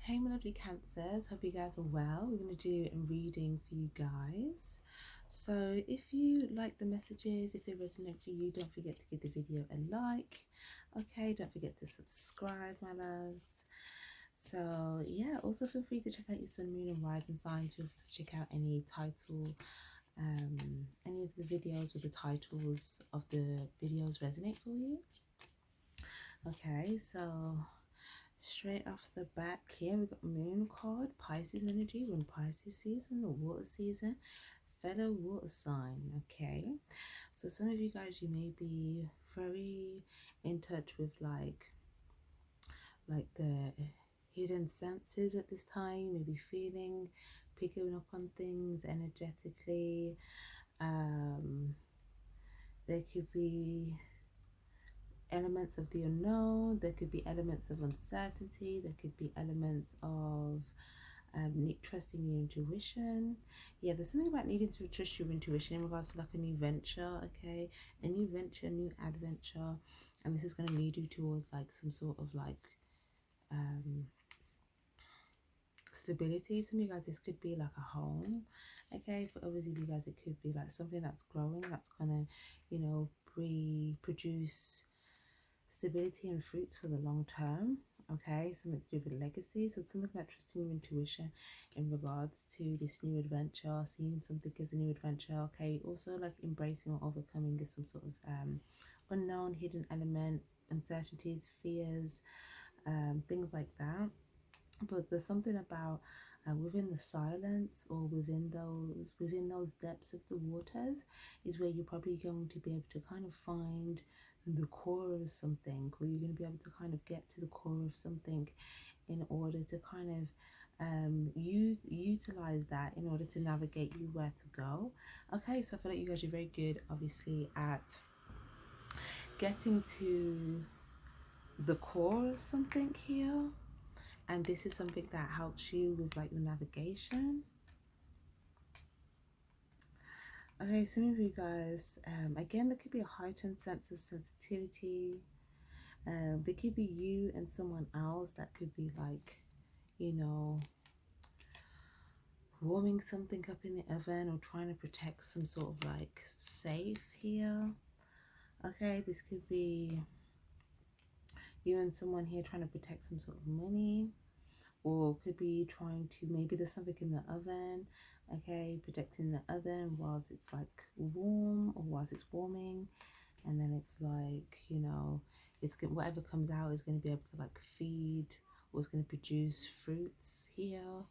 Hey my lovely Cancers, hope you guys are well. We're going to do a reading for you guys. So if you like the messages, if they resonate for you, don't forget to give the video a like. Okay, don't forget to subscribe, my loves. So yeah, also feel free to check out your sun, moon and rising signs. Feel free to check out any title, any of the videos with the titles of the videos resonate for you. Okay, so straight off the back here, we've got Moon card, Pisces energy. We're in Pisces season or water season, fellow water sign. Okay, so some of you guys, you may be very in touch with like the hidden senses at this time, maybe feeling, picking up on things energetically. There could be elements of the unknown, there could be elements of uncertainty, there could be elements of trusting your intuition. Yeah, there's something about needing to trust your intuition in regards to like a new venture. Okay, a new venture, new adventure, and this is going to lead you towards like some sort of like stability. Some of you guys, this could be like a home. Okay, for others of you guys, it could be like something that's growing, that's gonna, you know, produce stability and fruits for the long term. Okay, something to do with legacy. So it's something like trusting your intuition in regards to this new adventure, seeing something as a new adventure. Okay, also like embracing or overcoming is some sort of unknown hidden element, uncertainties, fears, things like that. But there's something about within the silence or within those depths of the waters is where you're probably going to be able to kind of find the core of something, where you're going to be able to kind of get to the core of something in order to kind of utilize that in order to navigate you where to go. Okay, so I feel like you guys are very good obviously at getting to the core of something here, and this is something that helps you with like the navigation. Okay, some of you guys, again, there could be a heightened sense of sensitivity. There could be you and someone else that could be like, you know, warming something up in the oven or trying to protect some sort of like safe here. Okay, this could be you and someone here trying to protect some sort of money, or could be trying to, maybe there's something in the oven. Okay, protecting the oven whilst it's like warm or whilst it's warming, and then it's like, you know, it's whatever comes out is going to be able to like feed, or it's going to produce fruits here.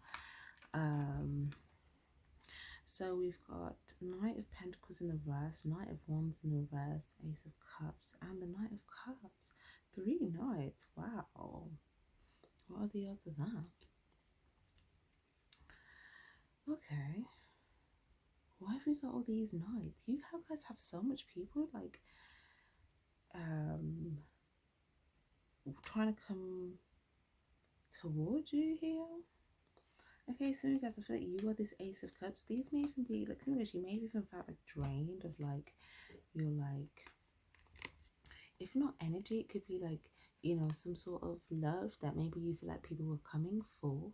So we've got Knight of Pentacles in the reverse, Knight of Wands in the reverse, Ace of Cups, and the Knight of Cups. 3 knights. Wow, what are the odds of that? Okay, why have we got all these knights? You guys have so much people like trying to come towards you here. Okay, so you guys, I feel like you are this Ace of Cups. These may even be like, some of you may have even felt like drained of like your like, if not energy, it could be like, you know, some sort of love that maybe you feel like people were coming for,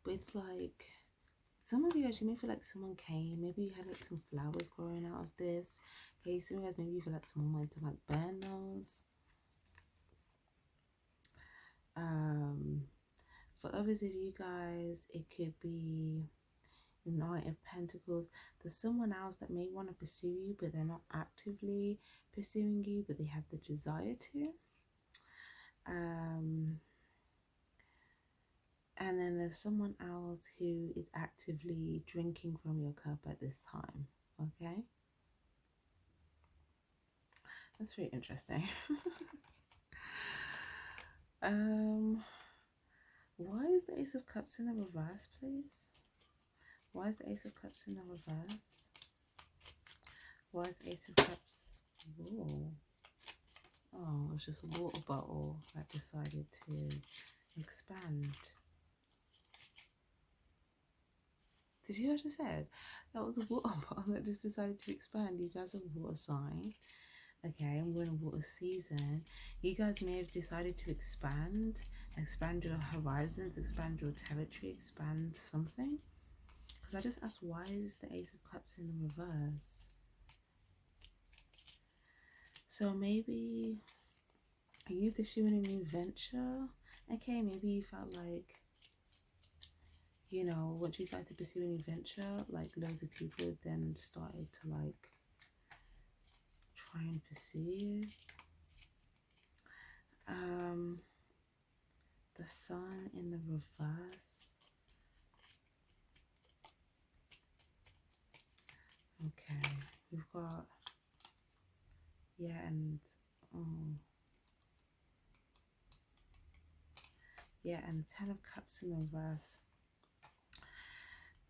but it's like some of you guys, you may feel like someone came, maybe you had like some flowers growing out of this. Okay, some of you guys, maybe you feel like someone went to like burn those. For others of you guys, it could be Knight of Pentacles. There's someone else that may want to pursue you, but they're not actively pursuing you, but they have the desire to. And then there's someone else who is actively drinking from your cup at this time. Okay, that's very interesting. Why is the Ace of Cups in the reverse, please? Why is the Ace of Cups in the reverse? Why is the Ace of Cups? Whoa. Oh, it was just a water bottle that decided to expand. Did you hear what I just said? That was a water bottle that just decided to expand. You guys are a water sign. Okay, and we're in a water season. You guys may have decided to expand. Expand your horizons, expand your territory, expand something. Because I just asked, why is the Ace of Cups in the reverse? So maybe, are you pursuing a new venture? Okay, maybe you felt like, you know, once you started to pursue a new venture, like loads of people then started to like try and pursue you. The Sun in the reverse. Okay, we've got, yeah, and yeah, and Ten of Cups in the reverse.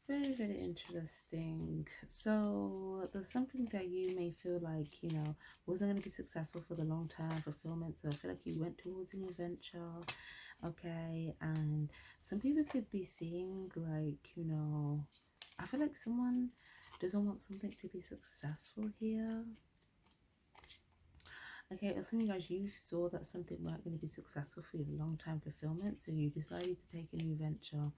Very, very interesting. So there's something that you may feel like, you know, wasn't going to be successful for the long-term fulfillment. So I feel like you went towards a new venture. Okay, and some people could be seeing like, you know, I feel like someone doesn't want something to be successful here. Okay, or some of you guys, you saw that something weren't going to be successful for your long-term fulfillment, so you decided to take a new venture.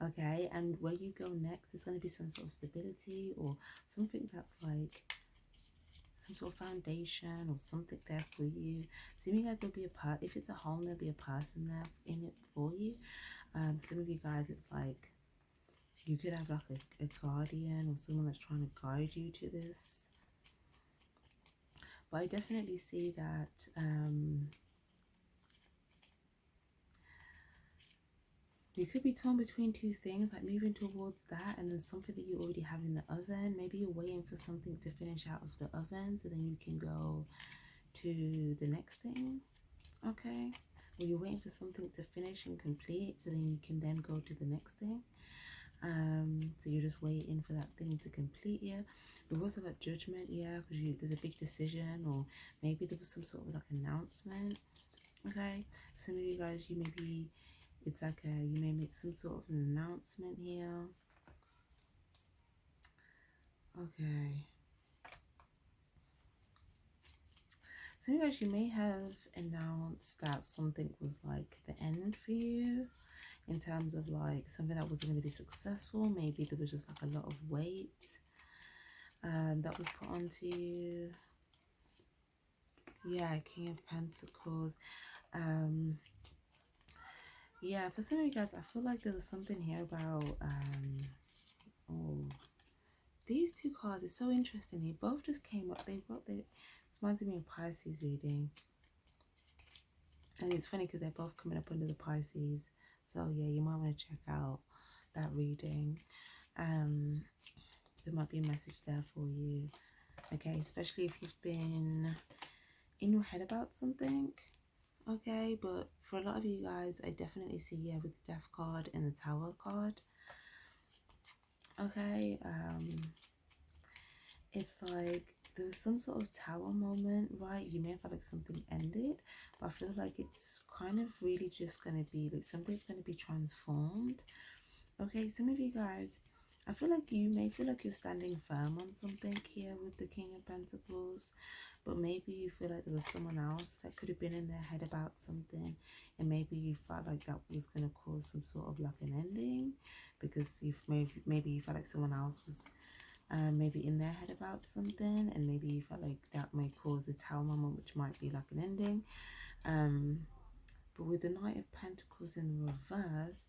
Okay, and where you go next is going to be some sort of stability or something that's like some sort of foundation or something there for you. Seeming like there'll be a part, if it's a home, there'll be a person there in it for you. Some of you guys, it's like you could have like a guardian or someone that's trying to guide you to this. But I definitely see that you could be torn between two things, like moving towards that and then something that you already have in the oven. Maybe you're waiting for something to finish out of the oven so then you can go to the next thing. Okay, or you're waiting for something to finish and complete so then you can then go to the next thing. So you're just waiting for that thing to complete. Yeah, we've also got judgment. Yeah, because there's a big decision, or maybe there was some sort of like announcement. Okay, some of you guys, you maybe it's like you may make some sort of an announcement here. Okay, some of you guys, you may have announced that something was like the end for you in terms of like something that wasn't going to be successful. Maybe there was just like a lot of weight that was put onto you. Yeah, King of Pentacles. Yeah, for some of you guys, I feel like there was something here about oh, these two cards is so interesting. They both just came up. They both, it reminds me of Pisces reading, and it's funny because they're both coming up under the Pisces. So yeah, you might want to check out that reading. There might be a message there for you. Okay, especially if you've been in your head about something. Okay, but for a lot of you guys, I definitely see, yeah, with the Death card and the Tower card. Okay, it's like there was some sort of tower moment, right? You may have felt like something ended, but I feel like it's kind of really just going to be like something's going to be transformed. Okay, some of you guys, I feel like you may feel like you're standing firm on something here with the King of Pentacles, but maybe you feel like there was someone else that could have been in their head about something, and maybe you felt like that was going to cause some sort of like an ending because you've maybe you felt like someone else was maybe in their head about something, and maybe you felt like that may cause a tower moment, which might be like an ending. But with the Knight of Pentacles in the reverse,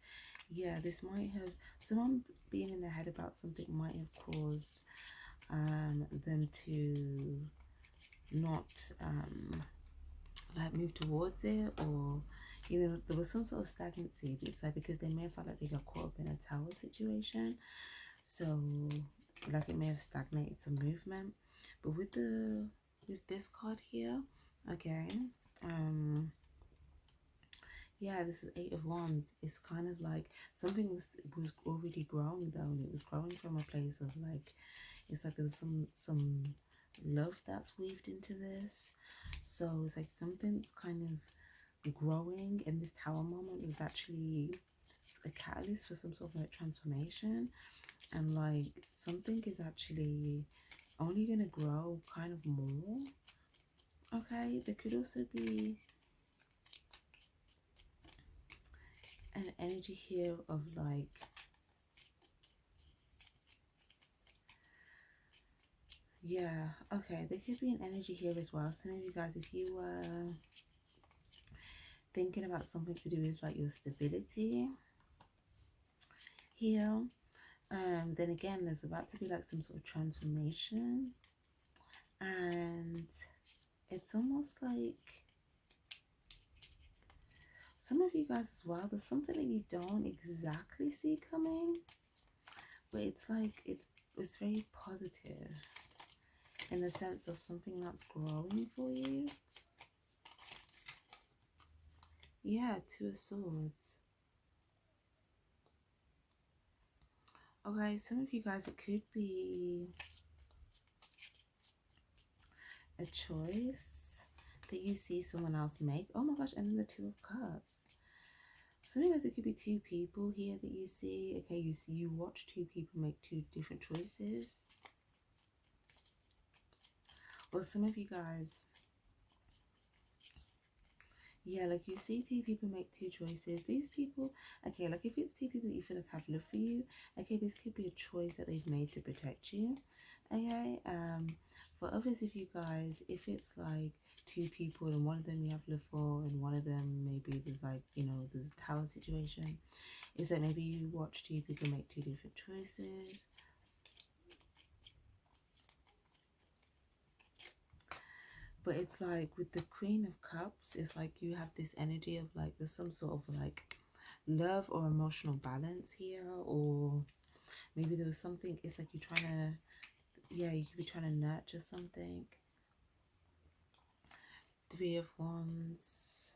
yeah, this might have, someone being in their head about something might have caused them to not like move towards it, or you know, there was some sort of stagnancy. It's like because they may have felt like they got caught up in a tower situation, so like it may have stagnated some movement. But with this card here, okay, yeah, this is Eight of Wands. It's kind of like something was already growing though, and it was growing from a place of like, it's like there was some love that's weaved into this. So it's like something's kind of growing, and this tower moment was actually a catalyst for some sort of like transformation, and like something is actually only gonna grow kind of more. Okay, there could also be, an energy here of like, yeah, okay, there could be an energy here as well. Some of you guys, if you were thinking about something to do with like your stability here, then again, there's about to be like some sort of transformation, and it's almost like some of you guys as well, there's something that you don't exactly see coming, but it's like it's very positive in the sense of something that's growing for you. Yeah, Two of Swords. Okay, some of you guys, it could be a choice that you see someone else make. Oh my gosh, and then the Two of Cups. Some of you guys, it could be two people here that you see. Okay, you watch two people make two different choices. Or some of you guys, yeah, like you see two people make two choices. These people, okay, like if it's two people that you feel like have love for you, okay, this could be a choice that they've made to protect you. Okay, for others of you guys, if it's like two people and one of them you have love for and one of them maybe there's like, you know, there's a tower situation, is that maybe you watch two people make two different choices. But it's like with the Queen of Cups, it's like you have this energy of like there's some sort of like love or emotional balance here, or maybe there was something, it's like you're trying to, yeah, you could be trying to nurture something. Three of Wands.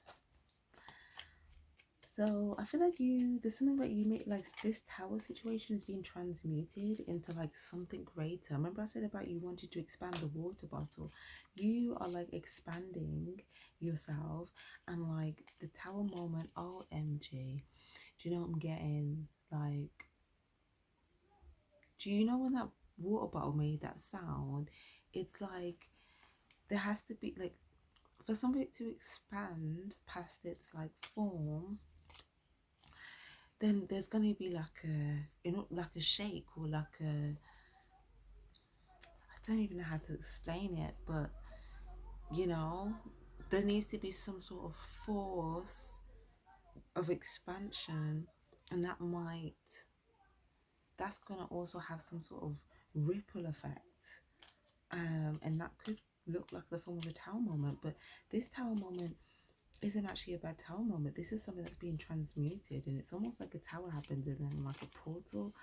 So I feel like there's something that you make, like this tower situation is being transmuted into like something greater. Remember I said about you wanted to expand the water bottle? You are like expanding yourself, and like the tower moment, OMG. Do you know what I'm getting? Like, do you know when that water bottle made that sound? It's like there has to be like, for something to expand past its like form, then there's gonna be like a, you know, like a shake, or like a, I don't even know how to explain it, but you know, there needs to be some sort of force of expansion, and that's gonna also have some sort of ripple effect, and that could look like the form of a tower moment. But this tower moment isn't actually a bad tower moment. This is something that's being transmuted, and it's almost like a tower happens and then like a portal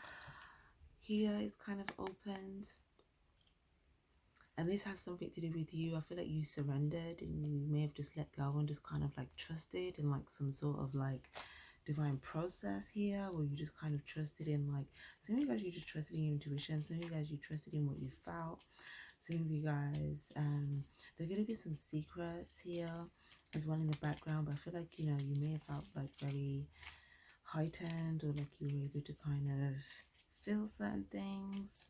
here is kind of opened, and this has something to do with you. I feel like you surrendered and you may have just let go and just kind of like trusted in like some sort of like divine process here, or you just kind of trusted in like, some of you guys, you just trusted in your intuition. Some of you guys, you trusted in what you felt. Some of you guys, there are going to be some secrets here as well in the background, but I feel like, you know, you may have felt like very heightened, or like you were able to kind of feel certain things.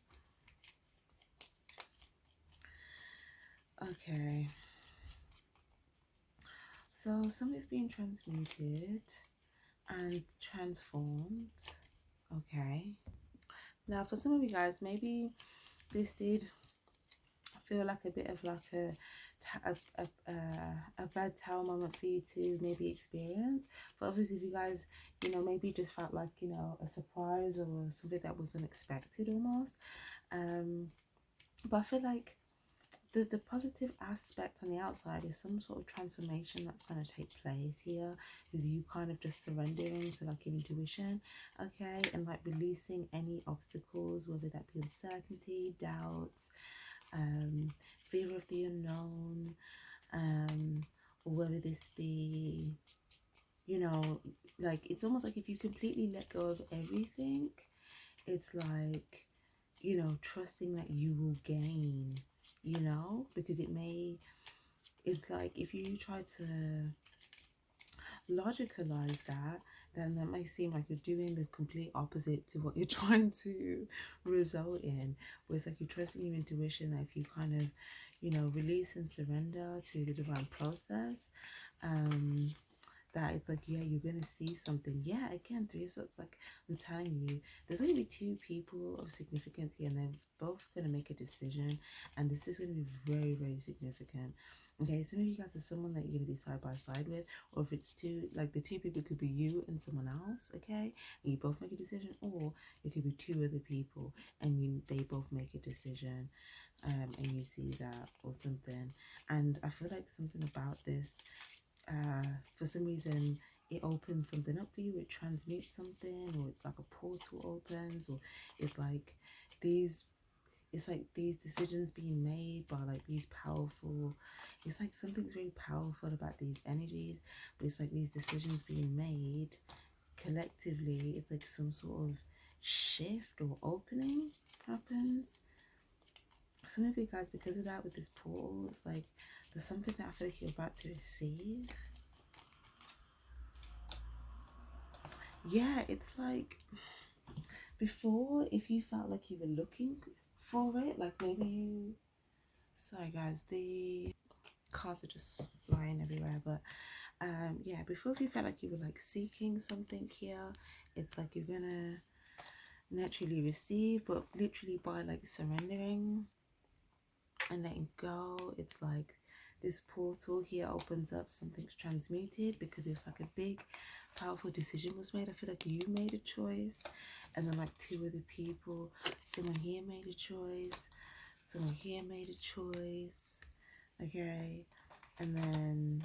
Okay, so something's being transmuted and transformed. Okay, now for some of you guys, maybe this did feel like a bit of like a bad tower moment for you to maybe experience. But obviously, if you guys, you know, maybe just felt like, you know, a surprise or something that was unexpected almost. But I feel like the positive aspect on the outside is some sort of transformation that's going to take place here, with you kind of just surrendering to like your intuition, okay, and like releasing any obstacles, whether that be uncertainty, doubts, fear of the unknown, or whether this be, you know, like it's almost like if you completely let go of everything, it's like, you know, trusting that you will gain, you know, because it's like if you try to logicalize that, then that may seem like you're doing the complete opposite to what you're trying to result in. But it's like you're trusting your intuition, that if you kind of, you know, release and surrender to the divine process, that it's like, yeah, you're gonna see something. Yeah, again, Three of Swords, like I'm telling you, there's going to be two people of significance here, and they're both going to make a decision, and this is going to be very, very significant. Okay, some of you guys are someone that you're going to be side by side with, or if it's two, like the two people could be you and someone else, okay, and you both make a decision, or it could be two other people and they both make a decision, and you see that or something. And I feel like something about this, for some reason, it opens something up for you, it transmutes something, or it's like a portal opens, or it's like these these decisions being made by like these powerful, it's like something's very powerful about these energies, but it's like these decisions being made collectively. It's like some sort of shift or opening happens. Some of you guys, because of that, with this portal, it's like there's something that I feel like you're about to receive. Yeah, it's like before, if you felt like you were looking for it, like maybe you, sorry guys, the cards are just flying everywhere, but yeah, before, if you felt like you were like seeking something here, it's like you're gonna naturally receive, but literally by like surrendering and letting go, it's like this portal here opens up, something's transmuted, because it's like a big powerful decision was made. I feel like you made a choice, and then like two other people, someone here made a choice, someone here made a choice, okay, and then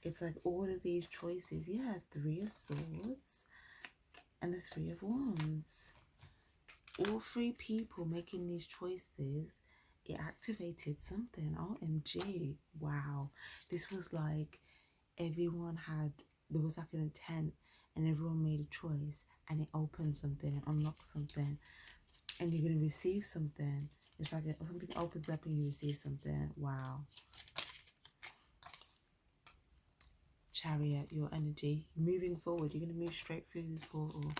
it's like all of these choices, yeah, Three of Swords and the Three of Wands, all three people making these choices, it activated something. OMG, wow, this was like everyone had, there was like an intent, and everyone made a choice, and it opened something, it unlocked something, and you're going to receive something. It's like something opens up and you receive something. Wow. Chariot, your energy moving forward, you're going to move straight through this portal,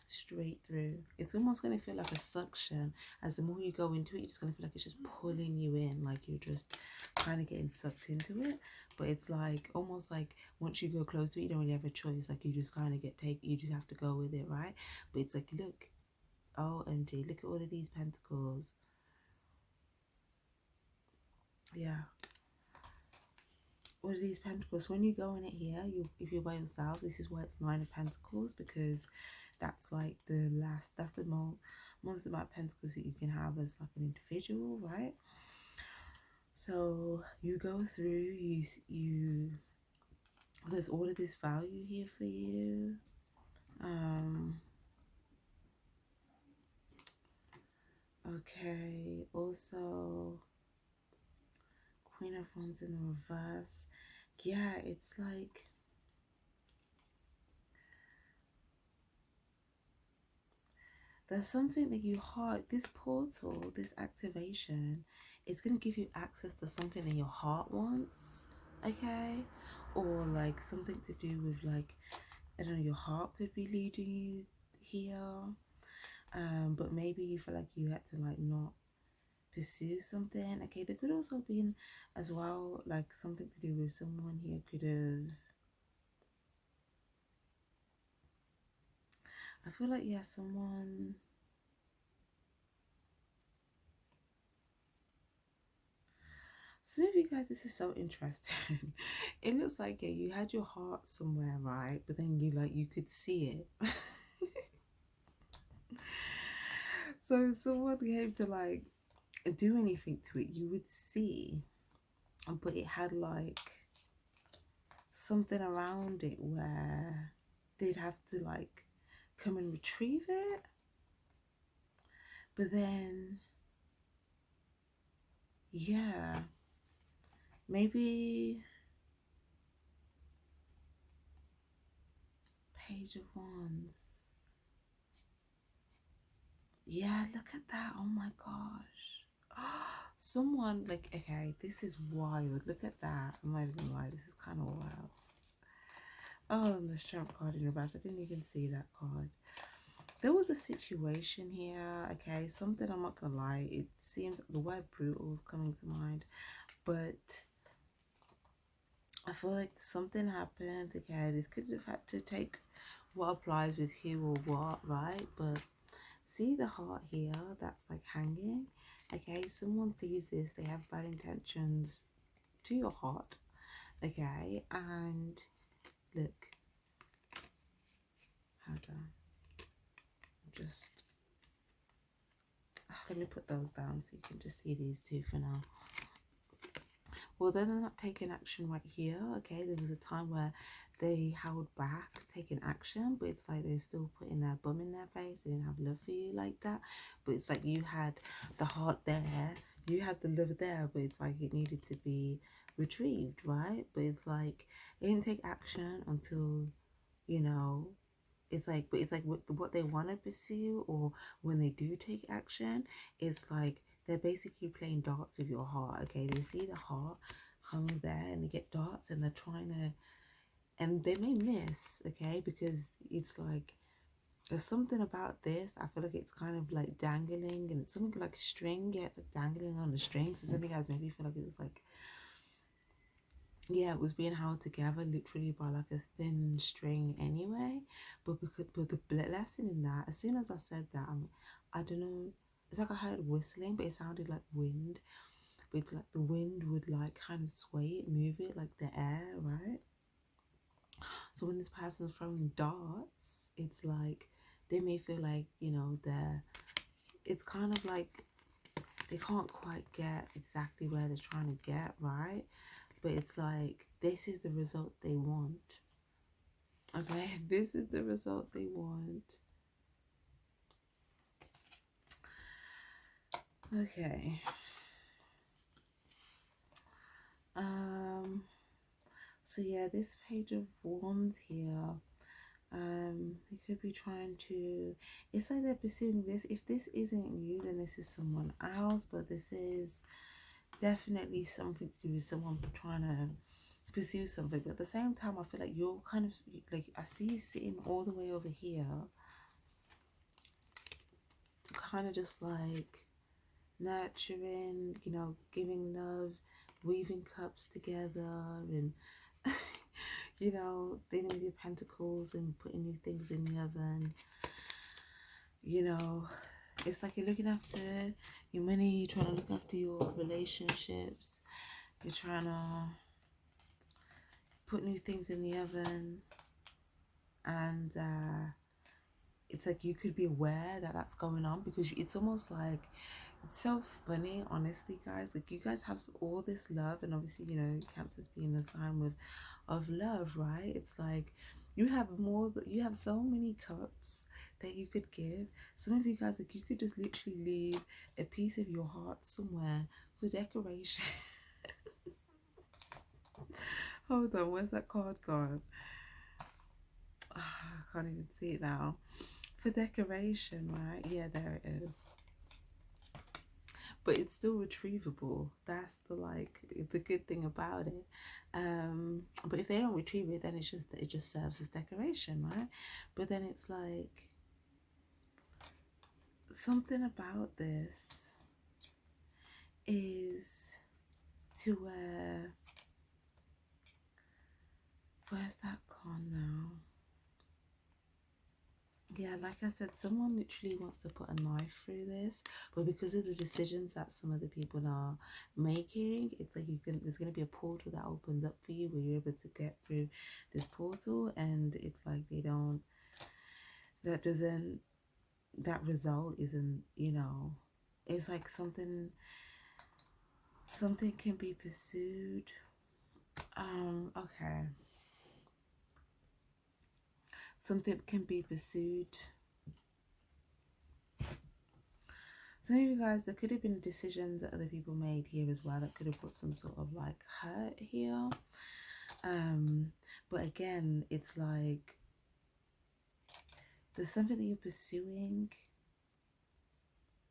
straight through. It's almost going to feel like a suction. As the more you go into it, you're just going to feel like it's just pulling you in, like you're just kind of getting sucked into it. But it's like almost like once you go close to it, you don't really have a choice. Like you just kind of you just have to go with it, right? But it's like, look, OMG, look at all of these pentacles. Yeah, all of these pentacles. When you go in it here, if you're by yourself, this is why it's Nine of Pentacles, because that's like the last, that's the most amount of pentacles that you can have as like an individual, right? So you go through, you there's all of this value here for you. Okay, also Queen of Wands in the reverse. Yeah, it's like there's something that you heart, this portal, this activation, is going to give you access to something that your heart wants, okay? Or like something to do with like, I don't know, your heart could be leading you here. But maybe you feel like you had to like not pursue something. Okay, there could also be as well like something to do with someone here could have, I feel like, yeah, someone, some of you guys, this is so interesting. It looks like, yeah, you had your heart somewhere, right? But then you could see it. So if someone came to like do anything to it, you would see, but it had like something around it where they'd have to like come and retrieve it. But then, yeah, maybe Page of Wands. Yeah, look at that. Oh my gosh. Someone like, okay, this is wild. Look at that. I'm not even gonna lie, this is kind of wild. Oh, and the Strength card in reverse. I didn't even see that card. There was a situation here, okay, something, I'm not gonna lie, it seems the word brutal is coming to mind, but I feel like something happened. Okay, this could have had to take what applies with who or what, right? But see the heart here that's like hanging. Okay, someone sees this, they have bad intentions to your heart. Okay, and look, hold on, just let me put those down so you can just see these two for now. Well, they're not taking action right here. Okay, there was a time where they held back taking action, but it's like they're still putting their bum in their face. They didn't have love for you like that, but it's like you had the heart there, you had the love there, but it's like it needed to be retrieved, right? But it's like they didn't take action until, you know, it's like what they want to pursue, or when they do take action, it's like they're basically playing darts with your heart. Okay, they see the heart hung there and they get darts and they're trying to, and they may miss, okay, because it's like there's something about this. I feel like it's kind of like dangling, and it's something like string. Yeah, it's like dangling on the string. So some of you guys maybe feel like it was like, yeah, it was being held together literally by like a thin string anyway. But the lesson in that, as soon as I said that, I don't know, it's like I heard whistling, but it sounded like wind. But it's like the wind would like kind of sway it, move it like the air, right? So when this person's throwing darts, it's like they may feel like, you know, it's kind of like they can't quite get exactly where they're trying to get, right? But it's like this is the result they want. Okay, this is the result they want. Okay. So yeah, this page of wands here, they could be trying to, it's like they're pursuing this. If this isn't you, then this is someone else, but this is definitely something to do with someone trying to pursue something. But at the same time, I feel like you're kind of like, I see you sitting all the way over here, kind of just like nurturing, you know, giving love, weaving cups together, and you know, dealing with your pentacles and putting new things in the oven. You know, it's like you're looking after your money, you're trying to look after your relationships, you're trying to put new things in the oven, and it's like you could be aware that that's going on, because it's almost like, it's so funny, honestly, guys. Like, you guys have all this love, and obviously, you know, Cancer's being a sign of love, right? It's like you have you have so many cups that you could give. Some of you guys, like, you could just literally leave a piece of your heart somewhere for decoration. Hold on, where's that card gone? Oh, I can't even see it now. For decoration, right? Yeah, there it is. But it's still retrievable. That's the good thing about it. But if they don't retrieve it, then it just serves as decoration, right? But then it's like something about this is to where's that gone now? Yeah, like I said, someone literally wants to put a knife through this, but because of the decisions that some of the people are making, it's like there's gonna be a portal that opens up for you where you're able to get through this portal, and it's like that result isn't, you know, it's like something can be pursued. Okay. Something can be pursued. Some of you guys, there could have been decisions that other people made here as well that could have put some sort of like hurt here. But again, it's like there's something that you're pursuing,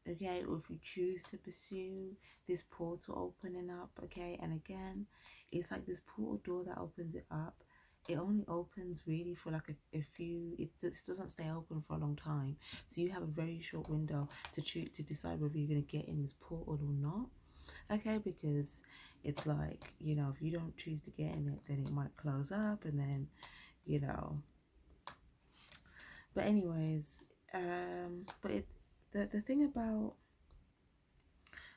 okay, or if you choose to pursue this portal opening up, okay, and again, it's like this portal door that opens it up. It only opens really for like a few, it just doesn't stay open for a long time. So you have a very short window to choose to decide whether you're going to get in this portal or not, okay, because it's like, you know, if you don't choose to get in it, then it might close up, and then, you know. But anyways, but it's the thing about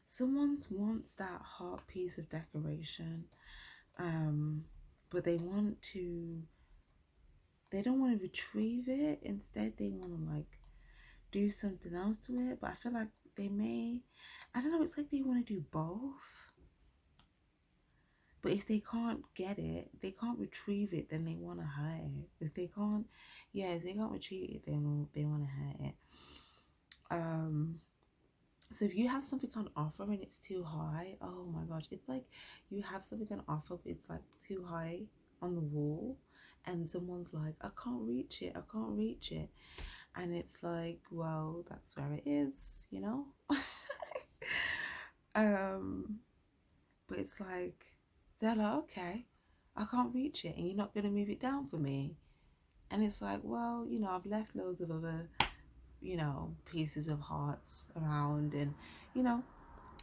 someone wants that heart piece of decoration, but they don't want to retrieve it. Instead, they want to like do something else to it. But I feel like they may, I don't know, it's like they want to do both. But if they can't get it, they can't retrieve it, then they want to hurt it. If they can't, yeah, if they can't retrieve it, then they want to hurt it. So if you have something on offer and it's too high, oh my gosh, it's like you have something on offer, but it's like too high on the wall, and someone's like, I can't reach it, I can't reach it. And it's like, well, that's where it is, you know? But it's like, they're like, okay, I can't reach it, and you're not going to move it down for me. And it's like, well, you know, I've left loads of other, you know, pieces of hearts around, and, you know,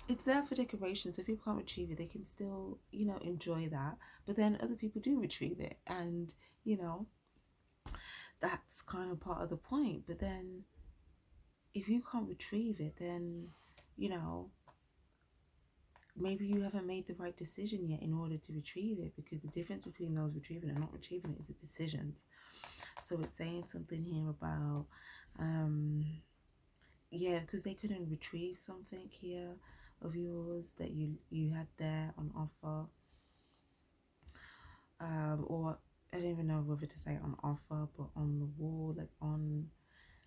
it's there for decoration. So if people can't retrieve it, they can still, you know, enjoy that. But then other people do retrieve it, and, you know, that's kind of part of the point. But then if you can't retrieve it, then, you know, maybe you haven't made the right decision yet in order to retrieve it, because the difference between those retrieving and not retrieving it is the decisions. So it's saying something here about, yeah, because they couldn't retrieve something here of yours that you had there on offer, or I don't even know whether to say on offer, but on the wall, like on,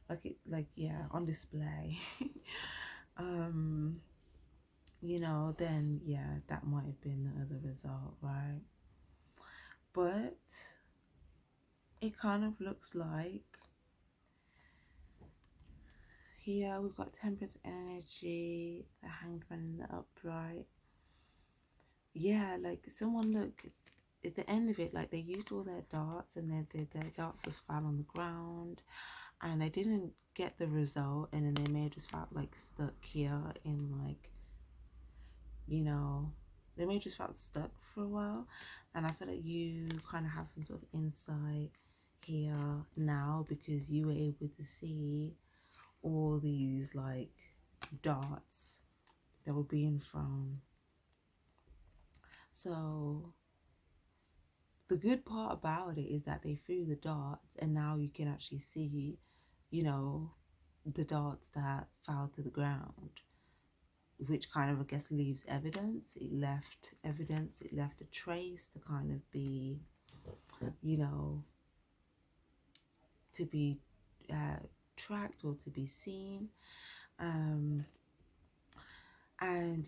like it, like, yeah, on display. You know, then yeah, that might have been the other result, right? But it kind of looks like here we've got Temperance energy, the Hanged Man in the upright. Yeah, like someone, look at the end of it, like they used all their darts, and their darts just fell on the ground, and they didn't get the result, and then they may have just felt like stuck here in, like, you know, they may have just felt stuck for a while. And I feel like you kind of have some sort of insight here now, because you were able to see all these like darts that were being thrown. So the good part about it is that they threw the darts, and now you can actually see, you know, the darts that fell to the ground, which kind of, I guess, leaves evidence. It left evidence, it left a trace to kind of be, you know, to be tracked or to be seen. And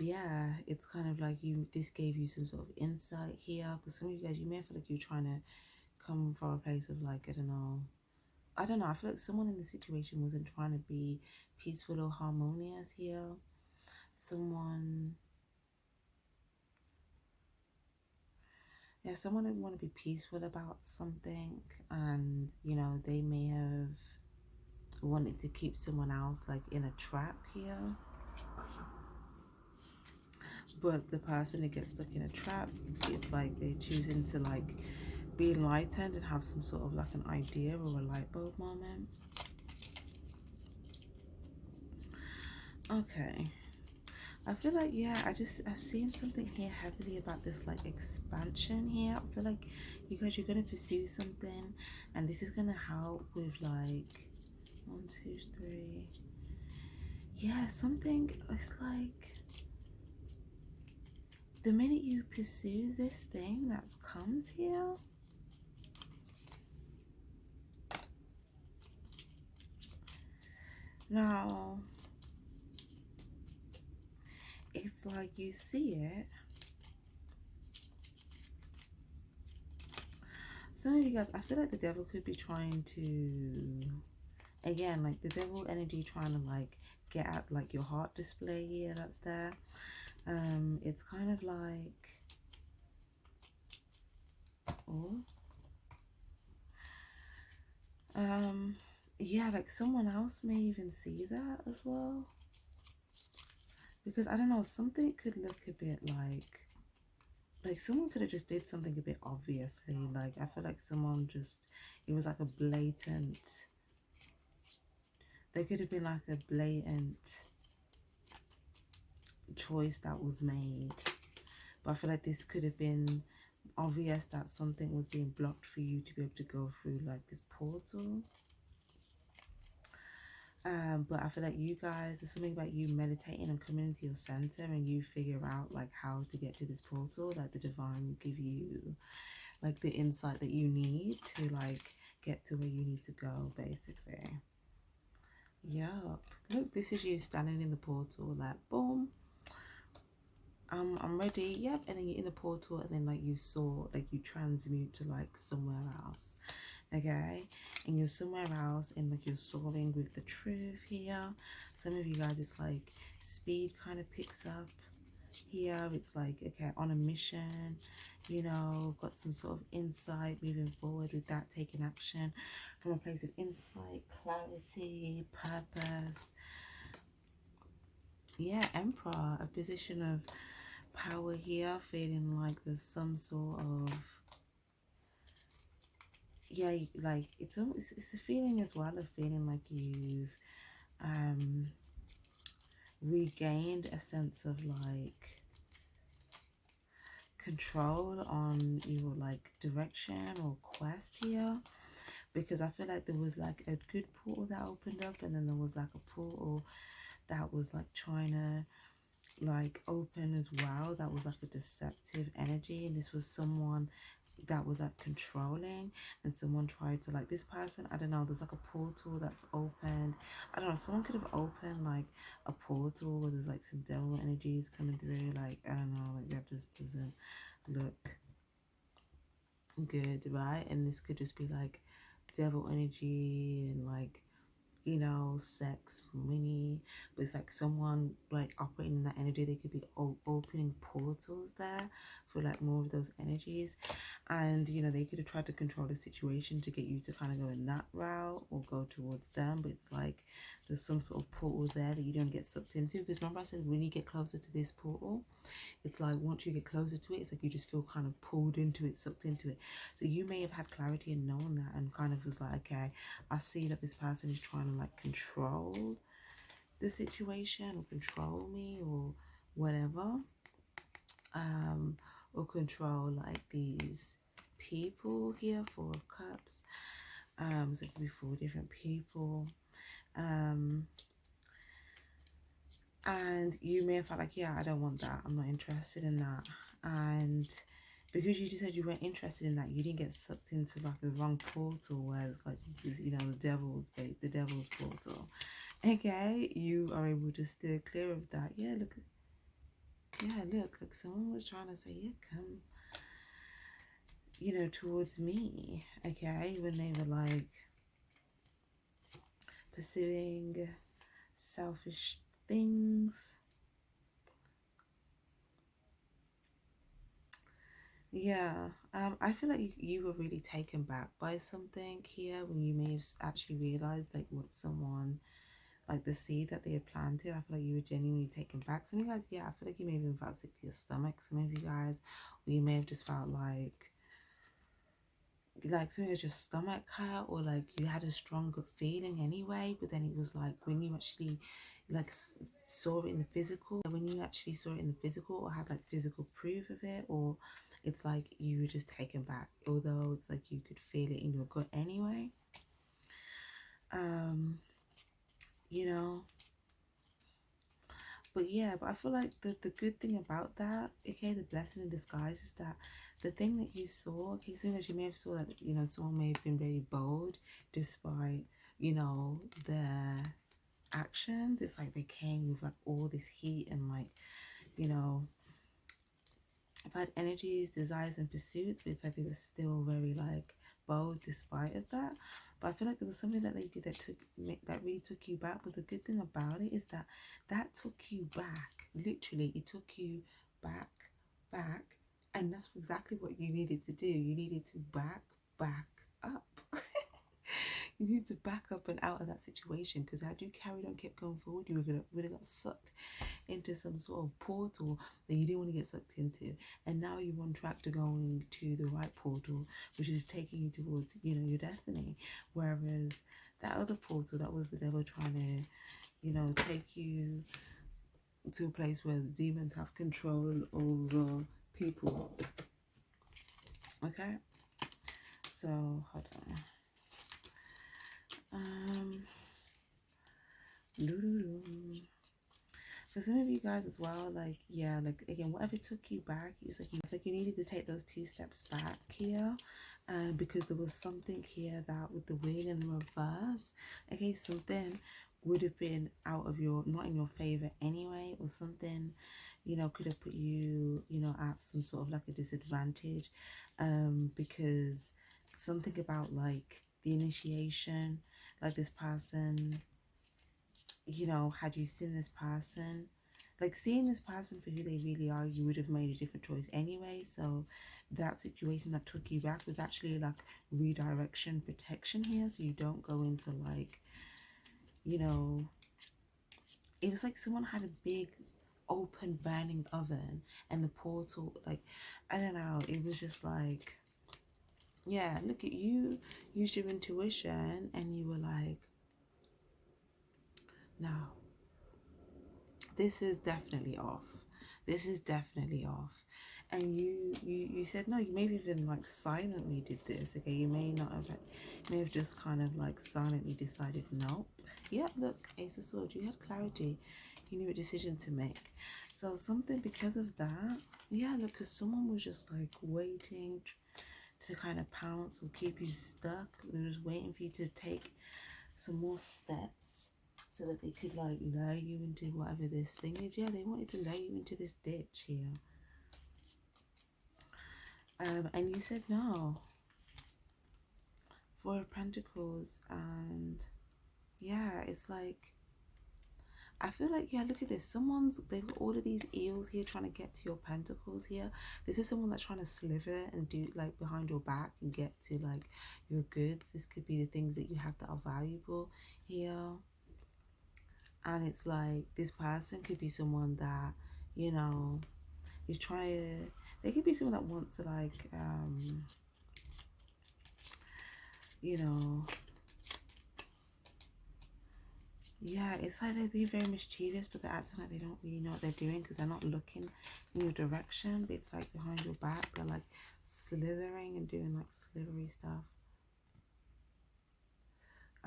yeah, it's kind of like this gave you some sort of insight here, because some of you guys, you may feel like you're trying to come from a place of like, I don't know, I feel like someone in the situation wasn't trying to be peaceful or harmonious here. Someone, yeah, someone would want to be peaceful about something, and, you know, they may have wanted to keep someone else like in a trap here. But the person that gets stuck in a trap, it's like they're choosing to like be enlightened and have some sort of like an idea or a light bulb moment. Okay, I feel like, yeah, I've seen something here heavily about this like expansion here. I feel like you guys, you're gonna pursue something, and this is gonna help with like 1, 2, 3. Yeah, something. It's like the minute you pursue this thing that comes here, now it's like you see it. Some of you guys, I feel like the devil could be trying to, again, like the devil energy trying to like get at like your heart display here that's there. It's kind of like, oh, yeah, like someone else may even see that as well, because I don't know, something could look a bit like, like someone could have just did something a bit obviously. Like I feel like someone just, it was like a blatant, there could have been like a blatant choice that was made. But I feel like this could have been obvious that something was being blocked for you to be able to go through like this portal. But I feel like you guys, there's something about you meditating and coming into your center, and you figure out like how to get to this portal. Like the divine will give you like the insight that you need to like get to where you need to go, basically. Yup. Look, this is you standing in the portal, like boom. I'm ready. Yep. And then you're in the portal, and then like you saw, like you transmute to like somewhere else. Okay, and you're somewhere else, and like you're soaring with the truth here. Some of you guys, it's like speed kind of picks up here. It's like, okay, on a mission, you know, got some sort of insight, moving forward with that, taking action from a place of insight, clarity, purpose. Yeah, Emperor, a position of power here, feeling like there's some sort of, yeah, like it's almost, it's a feeling as well of feeling like you've regained a sense of like control on your like direction or quest here, because I feel like there was like a good portal that opened up, and then there was like a portal that was like trying to like open as well, that was like a deceptive energy, and this was someone that was like controlling, and someone tried to like, this person, I don't know, there's like a portal that's opened, I don't know, someone could have opened like a portal where there's like some devil energies coming through, like I don't know, like that just doesn't look good, right? And this could just be like devil energy and like, you know, sex, money, but it's like someone like operating in that energy. They could be opening portals there for like more of those energies, and you know, they could have tried to control the situation to get you to kind of go in that route or go towards them, but it's like there's some sort of portal there that you don't get sucked into, because remember I said when you get closer to this portal, it's like once you get closer to it, it's like you just feel kind of pulled into it, sucked into it. So you may have had clarity and known that, and kind of was like, okay, I see that this person is trying to like control the situation or control me or whatever, or control like these people here, 4 of Cups. So it could be 4 different people. And you may have felt like, yeah, I don't want that, I'm not interested in that, and because you just said you weren't interested in that, you didn't get sucked into like the wrong portal where it's like, you know, the devil's portal. Okay, you are able to steer clear of that. Yeah, look, yeah, look, like someone was trying to say, yeah, come, you know, towards me, okay, when they were like pursuing selfish things. Yeah, I feel like you were really taken back by something here when you may have actually realized like what someone, like the seed that they had planted. I feel like you were genuinely taken back. Some of you guys, yeah, I feel like you may have even felt sick to your stomach. Some of you guys, or you may have just felt like something was your stomach hurt, or like you had a strong gut feeling anyway, but then it was like when you actually like saw it in the physical, when you actually saw it in the physical or had like physical proof of it, or it's like you were just taken back, although it's like you could feel it in your gut anyway. You know, but yeah, but I feel like the good thing about that, okay, the blessing in disguise is that the thing that you saw, okay, soon as you may have saw that, you know, someone may have been very bold despite, you know, their actions. It's like they came with like all this heat and like, you know, about energies, desires, and pursuits, but it's like they were still very like bold despite of that. But I feel like there was something that they did that really took you back. But the good thing about it is that that took you back. Literally, it took you back, and that's exactly what you needed to do. You needed to back up. You need to back up and out of that situation, because had you carried on, kept going forward, you would have got sucked into some sort of portal that you didn't want to get sucked into, and now you're on track to going to the right portal, which is taking you towards, you know, your destiny. Whereas that other portal, that was the devil trying to, you know, take you to a place where the demons have control over people. Okay, so hold on. For some of you guys as well, like, yeah, like, again, whatever took you back, it's like you needed to take those 2 steps back here, because there was something here that with the wheel in the reverse, okay, something would have been out of your, not in your favor anyway, or something, you know, could have put you, you know, at some sort of like a disadvantage, because something about like the initiation, like this person, you know, had you seen this person, like seeing this person for who they really are, you would have made a different choice anyway. So that situation that took you back was actually like redirection, protection here, so you don't go into like, you know, it was like someone had a big open burning oven and the portal, like, I don't know, it was just like, yeah, look at you, use your intuition, and you were like, no, this is definitely off. This is definitely off. And you said no. You maybe even like silently did this. Okay, you may not have. You may have just kind of like silently decided nope. Yeah, look, Ace of Swords. You had clarity. You knew a decision to make. So something because of that. Yeah, look, because someone was just like waiting to kind of pounce or keep you stuck. They were just waiting for you to take some more steps so that they could like lure you into whatever this thing is. Yeah, they wanted to lure you into this ditch here. And you said no. Four of Pentacles. And yeah, it's like, I feel like, yeah, look at this. They've got all of these eels here trying to get to your pentacles here. This is someone that's trying to sliver and do like behind your back and get to like your goods. This could be the things that you have that are valuable here. And it's like this person could be someone that, you know, is trying to, they could be someone that wants to like, you know, yeah, it's like they're being very mischievous, but they're acting like they don't really know what they're doing because they're not looking in your direction, but it's like behind your back, they're like slithering and doing like slithery stuff.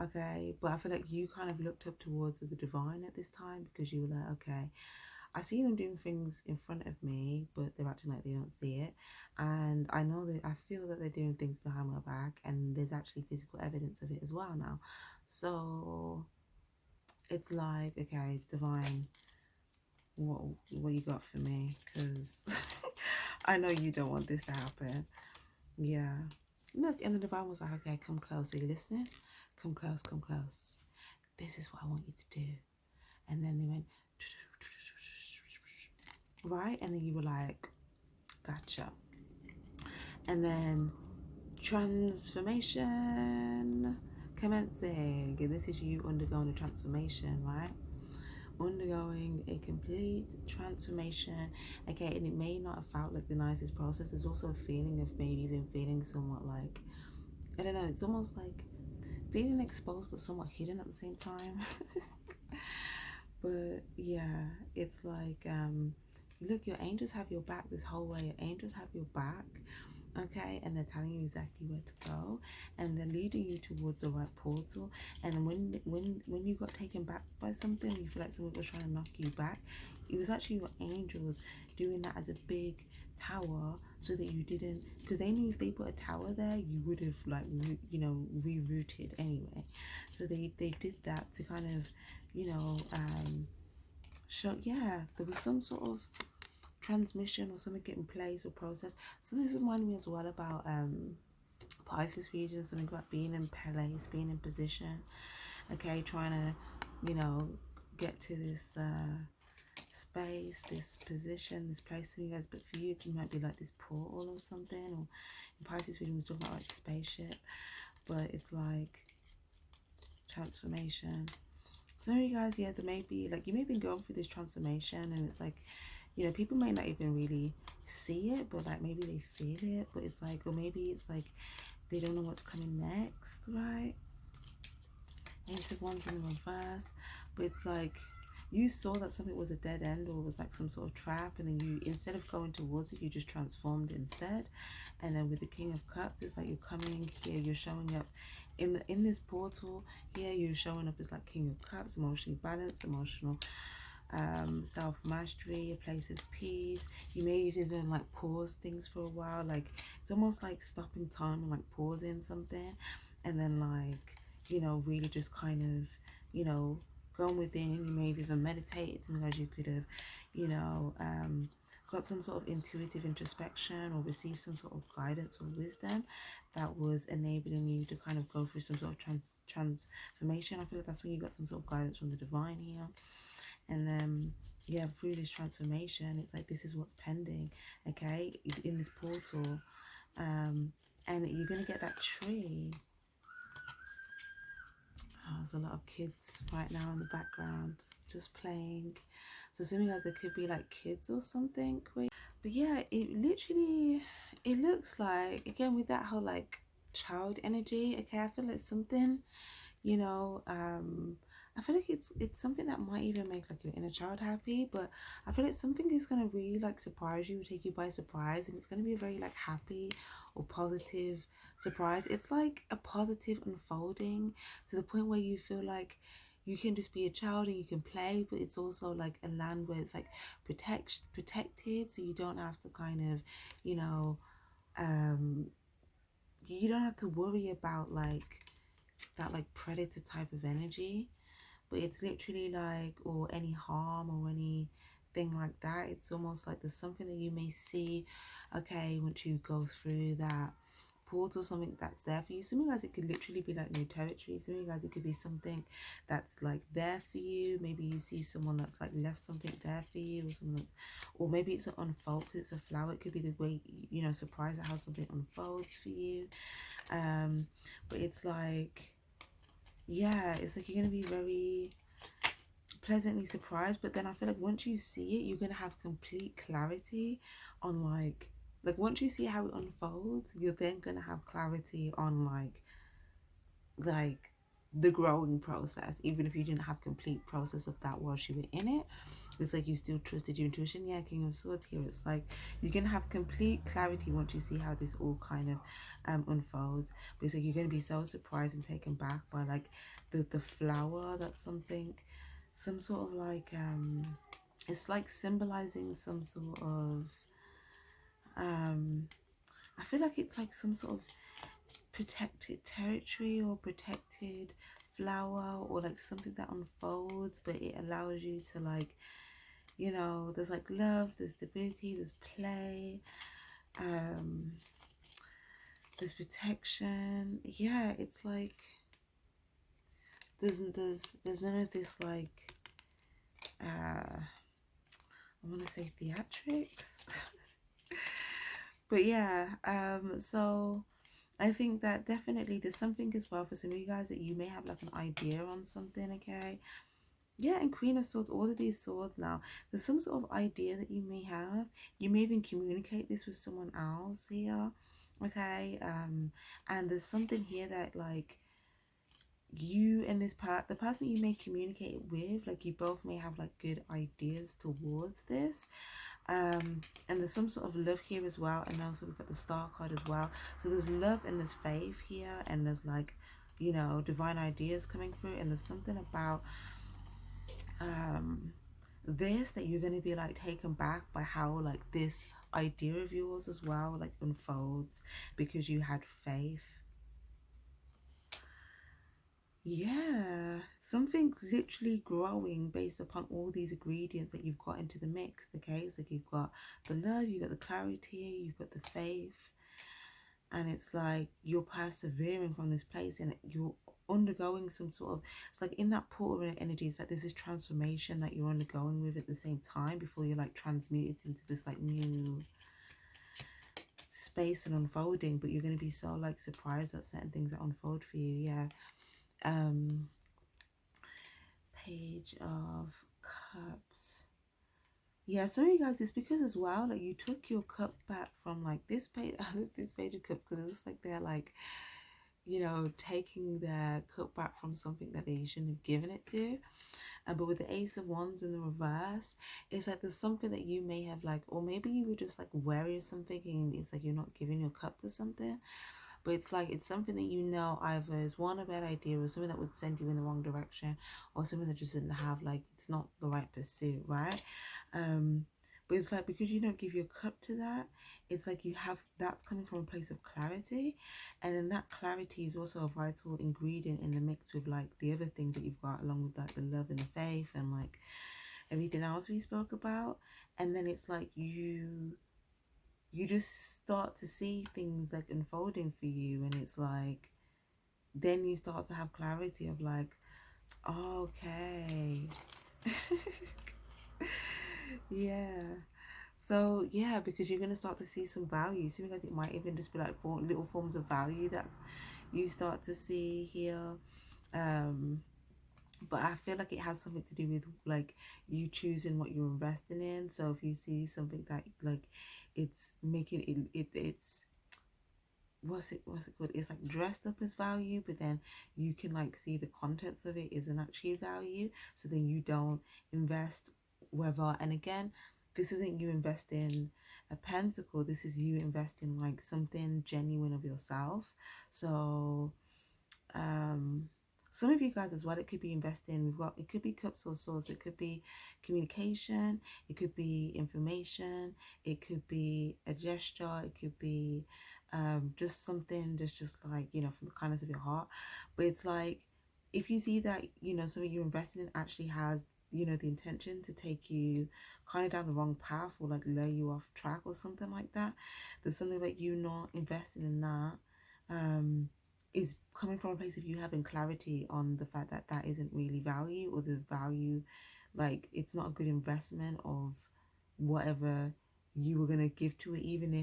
Okay, but I feel like you kind of looked up towards the divine at this time, because you were like, okay, I see them doing things in front of me, but they're acting like they don't see it. And I know that, I feel that they're doing things behind my back, and there's actually physical evidence of it as well now. So it's like, okay, divine, what you got for me? Because I know you don't want this to happen. Yeah. Look, and the divine was like, okay, come close. Are you listening? Come close, come close. This is what I want you to do. And then they went, right? And then you were like, gotcha. And then transformation commencing. And this is you undergoing a transformation, right? Undergoing a complete transformation. Okay, and it may not have felt like the nicest process. There's also a feeling of maybe even feeling somewhat like, I don't know, it's almost like feeling exposed but somewhat hidden at the same time. But yeah, it's like, look, your angels have your back this whole way. Your angels have your back, okay, and they're telling you exactly where to go, and they're leading you towards the right portal. And when you got taken back by something, you feel like someone was trying to knock you back, it was actually your angels doing that as a big tower, so that you didn't, because they knew if they put a tower there, you would have like you know, rerouted anyway. So they did that to kind of, you know, show, yeah, there was some sort of transmission or something in place or process. So this reminded me as well about Pisces region, something about being in place, being in position, okay, trying to, you know, get to this space, this position, this place for you guys. But for you, it might be like this portal or something, or in Pisces region, we're talking about like spaceship. But it's like, transformation. So you guys, yeah, there may be like, you may be going through this transformation, and it's like, you know, people may not even really see it, but like maybe they feel it, but it's like, or maybe it's like they don't know what's coming next, right? Ace of Wands in the reverse, but it's like you saw that something was a dead end or was like some sort of trap, and then you, instead of going towards it, you just transformed instead. And then with the King of Cups, it's like you're coming here, you're showing up in this portal here, you're showing up as like King of Cups, emotionally balanced, emotional self-mastery, a place of peace. You may even like pause things for a while, like it's almost like stopping time and like pausing something, and then like, you know, really just kind of, you know, going within. You may have even meditated, because you could have, you know, got some sort of intuitive introspection or received some sort of guidance or wisdom that was enabling you to kind of go through some sort of transformation. I feel like that's when you got some sort of guidance from the divine here. And then, yeah, through this transformation, it's like, this is what's pending, okay, in this portal. And you're going to get that tree. Oh, there's a lot of kids right now in the background just playing. So some of you guys, there could be like kids or something. But yeah, it literally, it looks like, again, with that whole like child energy, okay, I feel like something, you know, I feel like it's something that might even make like your inner child happy, but I feel like something is going to really like surprise you, take you by surprise, and it's going to be a very like happy or positive surprise. It's like a positive unfolding to the point where you feel like you can just be a child and you can play, but it's also like a land where it's like protected, so you don't have to kind of, you know, you don't have to worry about like that like predator type of energy. But it's literally like, or any harm or anything like that. It's almost like there's something that you may see, okay, once you go through that portal, something that's there for you. Some of you guys, it could literally be like new territory. Some of you guys, it could be something that's like there for you. Maybe you see someone that's like left something there for you, or someone that's, or maybe it's an unfold because it's a flower. It could be the way, you know, surprised at how something unfolds for you. But it's like, yeah, it's like you're going to be very pleasantly surprised. But then I feel like once you see it, you're going to have complete clarity on like once you see how it unfolds, you're then going to have clarity on like the growing process, even if you didn't have complete process of that whilst you were in it. It's like you still trusted your intuition. Yeah, King of Swords here. It's like you're gonna have complete clarity once you see how this all kind of unfolds. But it's like you're gonna be so surprised and taken back by like the flower. That's something, some sort of like it's like symbolizing some sort of I feel like it's like some sort of protected territory or protected flower, or like something that unfolds, but it allows you to like, you know, there's like love, there's stability, there's play, there's protection. Yeah, it's like there's none of this like I want to say theatrics. But yeah, so I think that definitely there's something as well for some of you guys that you may have like an idea on something, okay? Yeah, and Queen of Swords, all of these swords now, there's some sort of idea that you may have. You may even communicate this with someone else here, okay? And there's something here that like you and this part, the person you may communicate it with, like you both may have like good ideas towards this. And there's some sort of love here as well, and also we've got the Star card as well. So there's love and there's faith here, and there's like, you know, divine ideas coming through, and there's something about this that you're going to be like taken back by how like this idea of yours as well like unfolds because you had faith. Yeah, something's literally growing based upon all these ingredients that you've got into the mix. Okay, so you've got the love, you've got the clarity, you've got the faith, and it's like you're persevering from this place, and you're undergoing some sort of, it's like in that portal energy, it's like there's this transformation that you're undergoing with at the same time before you're like transmuted into this like new space and unfolding. But you're going to be so like surprised at certain things that unfold for you. Yeah. Page of Cups. Yeah, some of you guys, it's because as well, like you took your cup back from like this page, this page of cup, because it looks like they're like, you know, taking their cup back from something that they shouldn't have given it to. But with the Ace of Wands in the reverse, it's like there's something that you may have like, or maybe you were just like wary of something and it's like you're not giving your cup to something. But it's like it's something that you know either is one, a bad idea, or something that would send you in the wrong direction, or something that just didn't have like it's not the right pursuit, right? But it's like because you don't give your cup to that, it's like you have that's coming from a place of clarity, and then that clarity is also a vital ingredient in the mix with like the other things that you've got along with like the love and the faith and like everything else we spoke about. And then it's like you just start to see things like unfolding for you, and it's like then you start to have clarity of like, okay. Yeah, so yeah, because you're going to start to see some value. So because it might even just be like little forms of value that you start to see here. But I feel like it has something to do with like you choosing what you're investing in. So if you see something that like it's making it's what's it called, it's like dressed up as value, but then you can like see the contents of it isn't actually value, so then you don't invest. Whether, and again, this isn't you investing a pentacle, this is you investing like something genuine of yourself. So some of you guys as well, it could be investing. We've got, it could be cups or swords, it could be communication, it could be information, it could be a gesture, it could be just something that's just like, you know, from the kindness of your heart. But it's like if you see that, you know, something you're investing in actually has, you know, the intention to take you kind of down the wrong path or like lure you off track or something like that, there's something that you're not investing in that is coming from a place of you having clarity on the fact that that isn't really value, or the value, like it's not a good investment of whatever you were going to give to it, even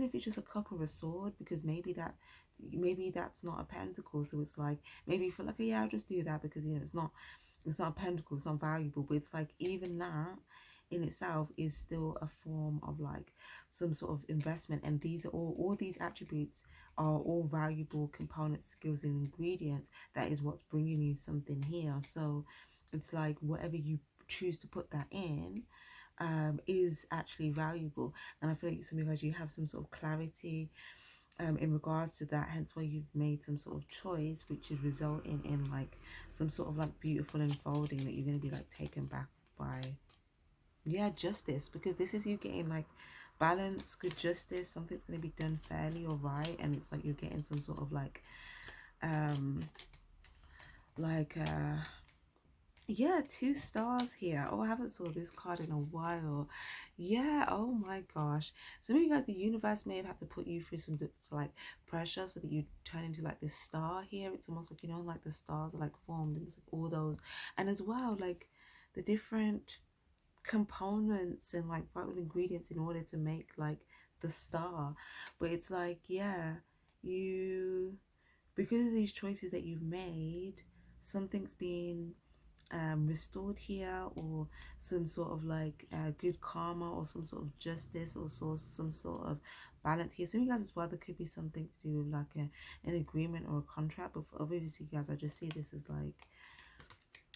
if it's just a cup or a sword, because maybe that's not a pentacle. So it's like maybe you feel like, oh, yeah, I'll just do that because, you know, it's not a pentacle, it's not valuable. But it's like even that in itself is still a form of like some sort of investment, and these are all these attributes are all valuable components, skills and ingredients. That is what's bringing you something here. So it's like whatever you choose to put that in is actually valuable. And I feel like some of you guys, you have some sort of clarity in regards to that, hence why you've made some sort of choice which is resulting in like some sort of like beautiful unfolding that you're going to be like taken back by, yeah, justice, because this is you getting like balance, good justice, something's going to be done fairly or right, and it's like you're getting some sort of like like yeah, 2 stars here. Oh, I haven't saw this card in a while. Yeah, oh my gosh. Some of you guys, the universe may have had to put you through some like pressure so that you turn into like this star here. It's almost like, you know, like the stars are like formed, and it's like all those, and as well like the different components and like vital ingredients in order to make like the star. But it's like, yeah, you, because of these choices that you've made, something's been restored here, or some sort of like good karma, or some sort of justice, or some sort of balance here. Some of you guys as well, there could be something to do with like an agreement or a contract, but for obviously you guys, I just see this as like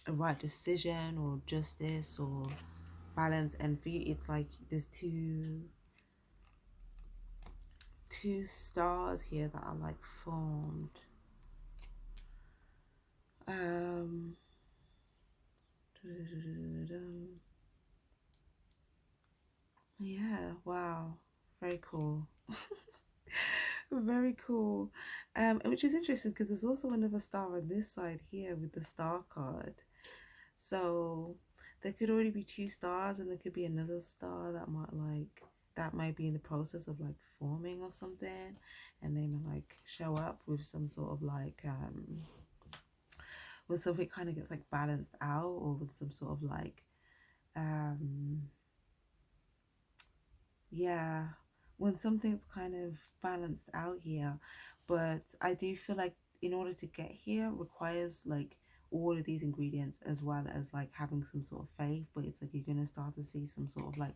a right decision or justice or balance. And for you, it's like there's two stars here that are like formed. Yeah, wow, very cool. Very cool. Which is interesting because there's also another star on this side here with the star card. So there could already be 2 stars, and there could be another star that might be in the process of like forming or something, and they might like show up with some sort of like when something kind of gets like balanced out, or with some sort of like yeah, when something's kind of balanced out here. But I do feel like in order to get here requires like all of these ingredients, as well as like having some sort of faith, but it's like you're going to start to see some sort of like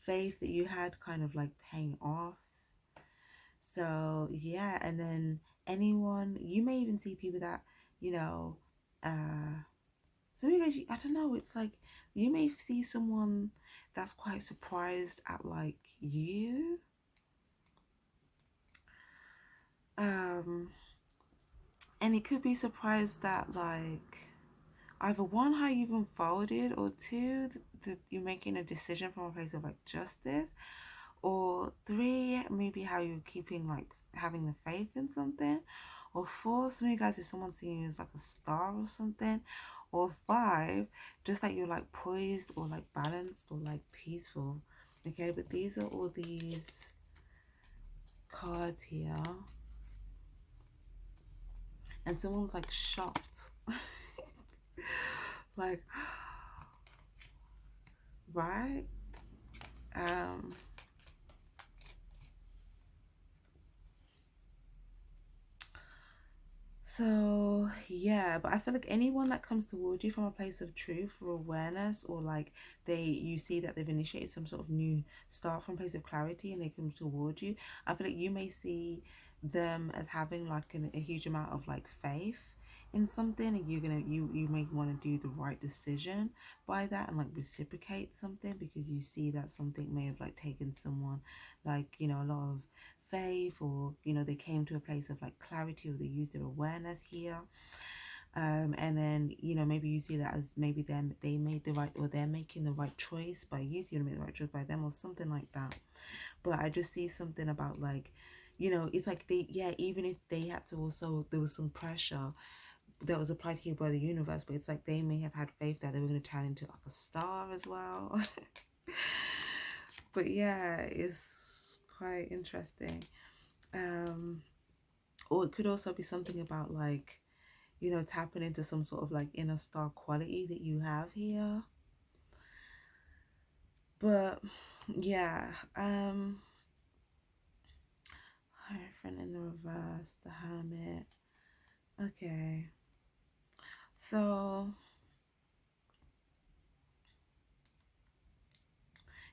faith that you had kind of like paying off. So yeah, and then anyone, you may even see people that, you know, so you guys, I don't know, it's like you may see someone that's quite surprised at like you. And it could be surprised that like either one, how you even folded, or two, that you're making a decision from a place of like justice, or three, maybe how you're keeping like having the faith in something, or four, some of you guys, if someone's seeing you as like a star or something, or five, just like you're like poised or like balanced or like peaceful. Okay, but these are all these cards here, and someone's like shocked. Like, right? So yeah, but I feel like anyone that comes towards you from a place of truth or awareness, or like you see that they've initiated some sort of new start from a place of clarity and they come towards you, I feel like you may see them as having like a huge amount of like faith in something, and you may want to do the right decision by that and like reciprocate something, because you see that something may have like taken someone like, you know, a lot of faith, or you know, they came to a place of like clarity, or they used their awareness here. And then, you know, maybe you see that as maybe they made the right, or they're making the right choice by you, so you make the right choice by them, or something like that. But I just see something about like, you know, it's like they, yeah, even if they had to also, there was some pressure that was applied here by the universe, but it's like they may have had faith that they were going to turn into like a star as well. But yeah, it's quite interesting. Or it could also be something about like, you know, tapping into some sort of like inner star quality that you have here. But yeah, Hierophant in the reverse, the Hermit. Okay, so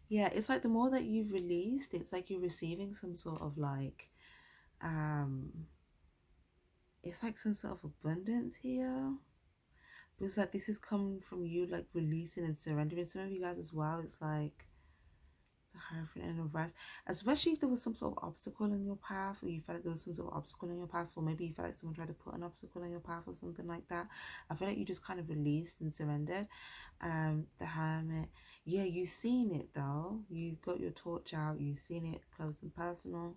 yeah, it's like the more that you've released, it's like you're receiving some sort of like it's like some sort of abundance here. Because like this is coming from you like releasing and surrendering. Some of you guys as well, it's like the Hierophant in reverse, especially if there was some sort of obstacle in your path, or you felt like there was some sort of obstacle in your path, or maybe you felt like someone tried to put an obstacle in your path or something like that. I feel like you just kind of released and surrendered. The Hermit, yeah, you've seen it though, you got your torch out, you've seen it close and personal,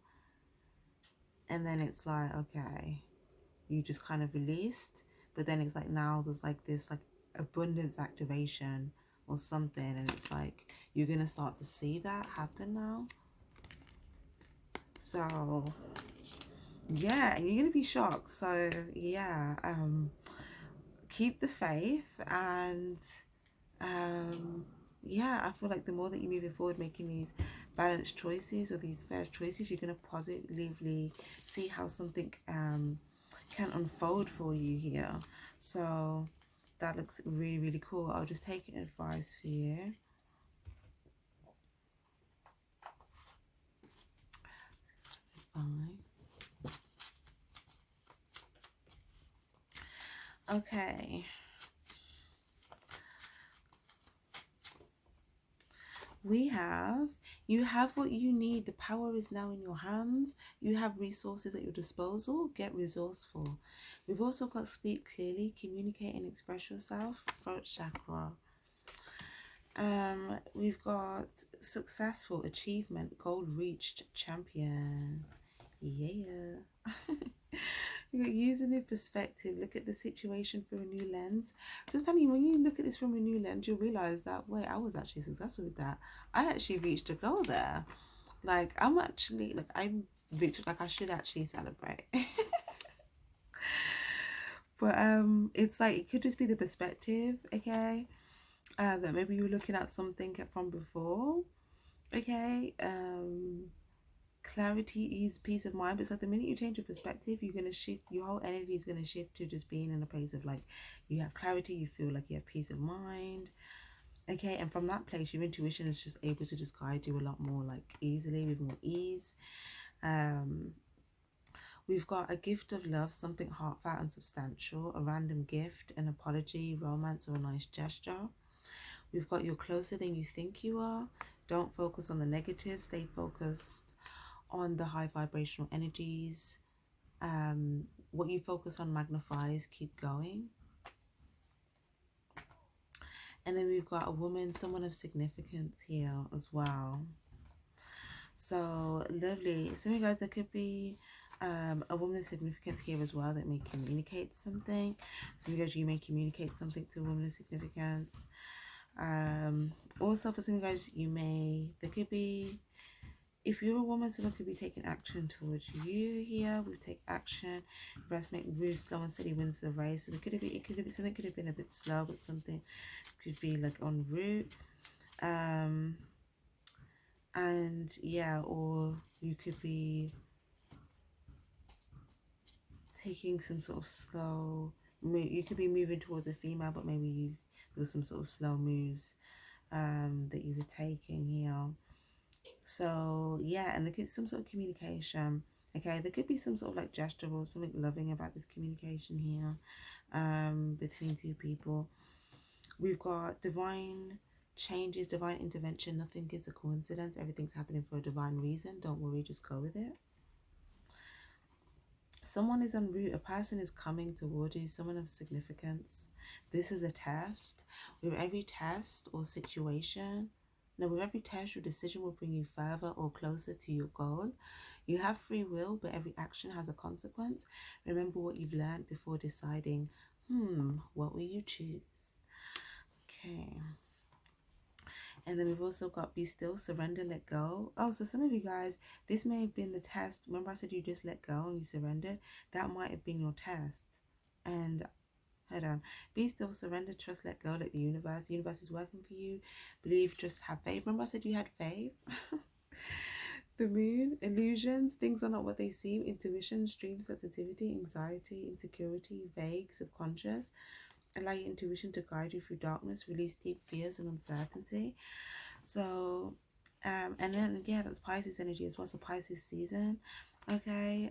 and then it's like, okay, you just kind of released, but then it's like now there's like this like abundance activation or something, and it's like you're gonna start to see that happen now. So yeah, and you're gonna be shocked. So yeah, keep the faith, and yeah, I feel like the more that you move forward making these balanced choices, or these fair choices, you're gonna positively see how something can unfold for you here. So that looks really, really cool. I'll just take advice for you. Okay. You have what you need. The power is now in your hands. You have resources at your disposal. Get resourceful. We've also got speak clearly, communicate and express yourself, throat chakra. We've got successful, achievement, goal reached, champion. Yeah. You're using a perspective, look at the situation through a new lens. So it's funny, when you look at this from a new lens, you'll realize that, wait, I was actually successful with that. I actually reached a goal there. Like, I'm actually, like, I'm reached, like, I should actually celebrate. But it's like, it could just be the perspective, okay? That maybe you were looking at something from before, okay? clarity, ease, peace of mind. But it's like the minute you change your perspective, you're going to shift, your whole energy is going to shift to just being in a place of like, you have clarity, you feel like you have peace of mind. Okay, and from that place, your intuition is just able to just guide you a lot more like easily, with more ease. We've got a gift of love, something heartfelt and substantial, a random gift, an apology, romance, or a nice gesture. We've got you're closer than you think you are. Don't focus on the negative, stay focused on the high vibrational energies. What you focus on magnifies, keep going. And then we've got a woman, someone of significance here as well. So lovely. Some of you guys, there could be a woman of significance here as well that may communicate something. Some of you guys, you may communicate something to a woman of significance. Also for some of you guys, there could be, if you're a woman, someone could be taking action towards you here. We take action. Rest, make move slow and steady wins the race. So it could be something could have been a bit slow, but something could be like en route. And yeah, or you could be taking some sort of slow move. You could be moving towards a female, but maybe there was some sort of slow moves that you were taking here. So yeah, and there could be some sort of communication. Okay, there could be some sort of like gesture or something loving about this communication here between two people. We've got divine changes, divine intervention. Nothing is a coincidence. Everything's happening for a divine reason. Don't worry, just go with it. Someone is en route. A person is coming toward you. Someone of significance. This is a test. With every test or situation, now with every test, your decision will bring you further or closer to your goal. You have free will, but every action has a consequence. Remember what you've learned before deciding, what will you choose? Okay. And then we've also got be still, surrender, let go. Oh, so some of you guys, this may have been the test. Remember I said you just let go and you surrendered? That might have been your test. And hold on. Be still, surrender, trust, let go, let the universe. The universe is working for you. Believe, just have faith. Remember I said you had faith? The moon, illusions, things are not what they seem. Intuition, stream, sensitivity, anxiety, insecurity, vague, subconscious. Allow your intuition to guide you through darkness. Release deep fears and uncertainty. So, and then, yeah, that's Pisces energy as well. So Pisces season, okay,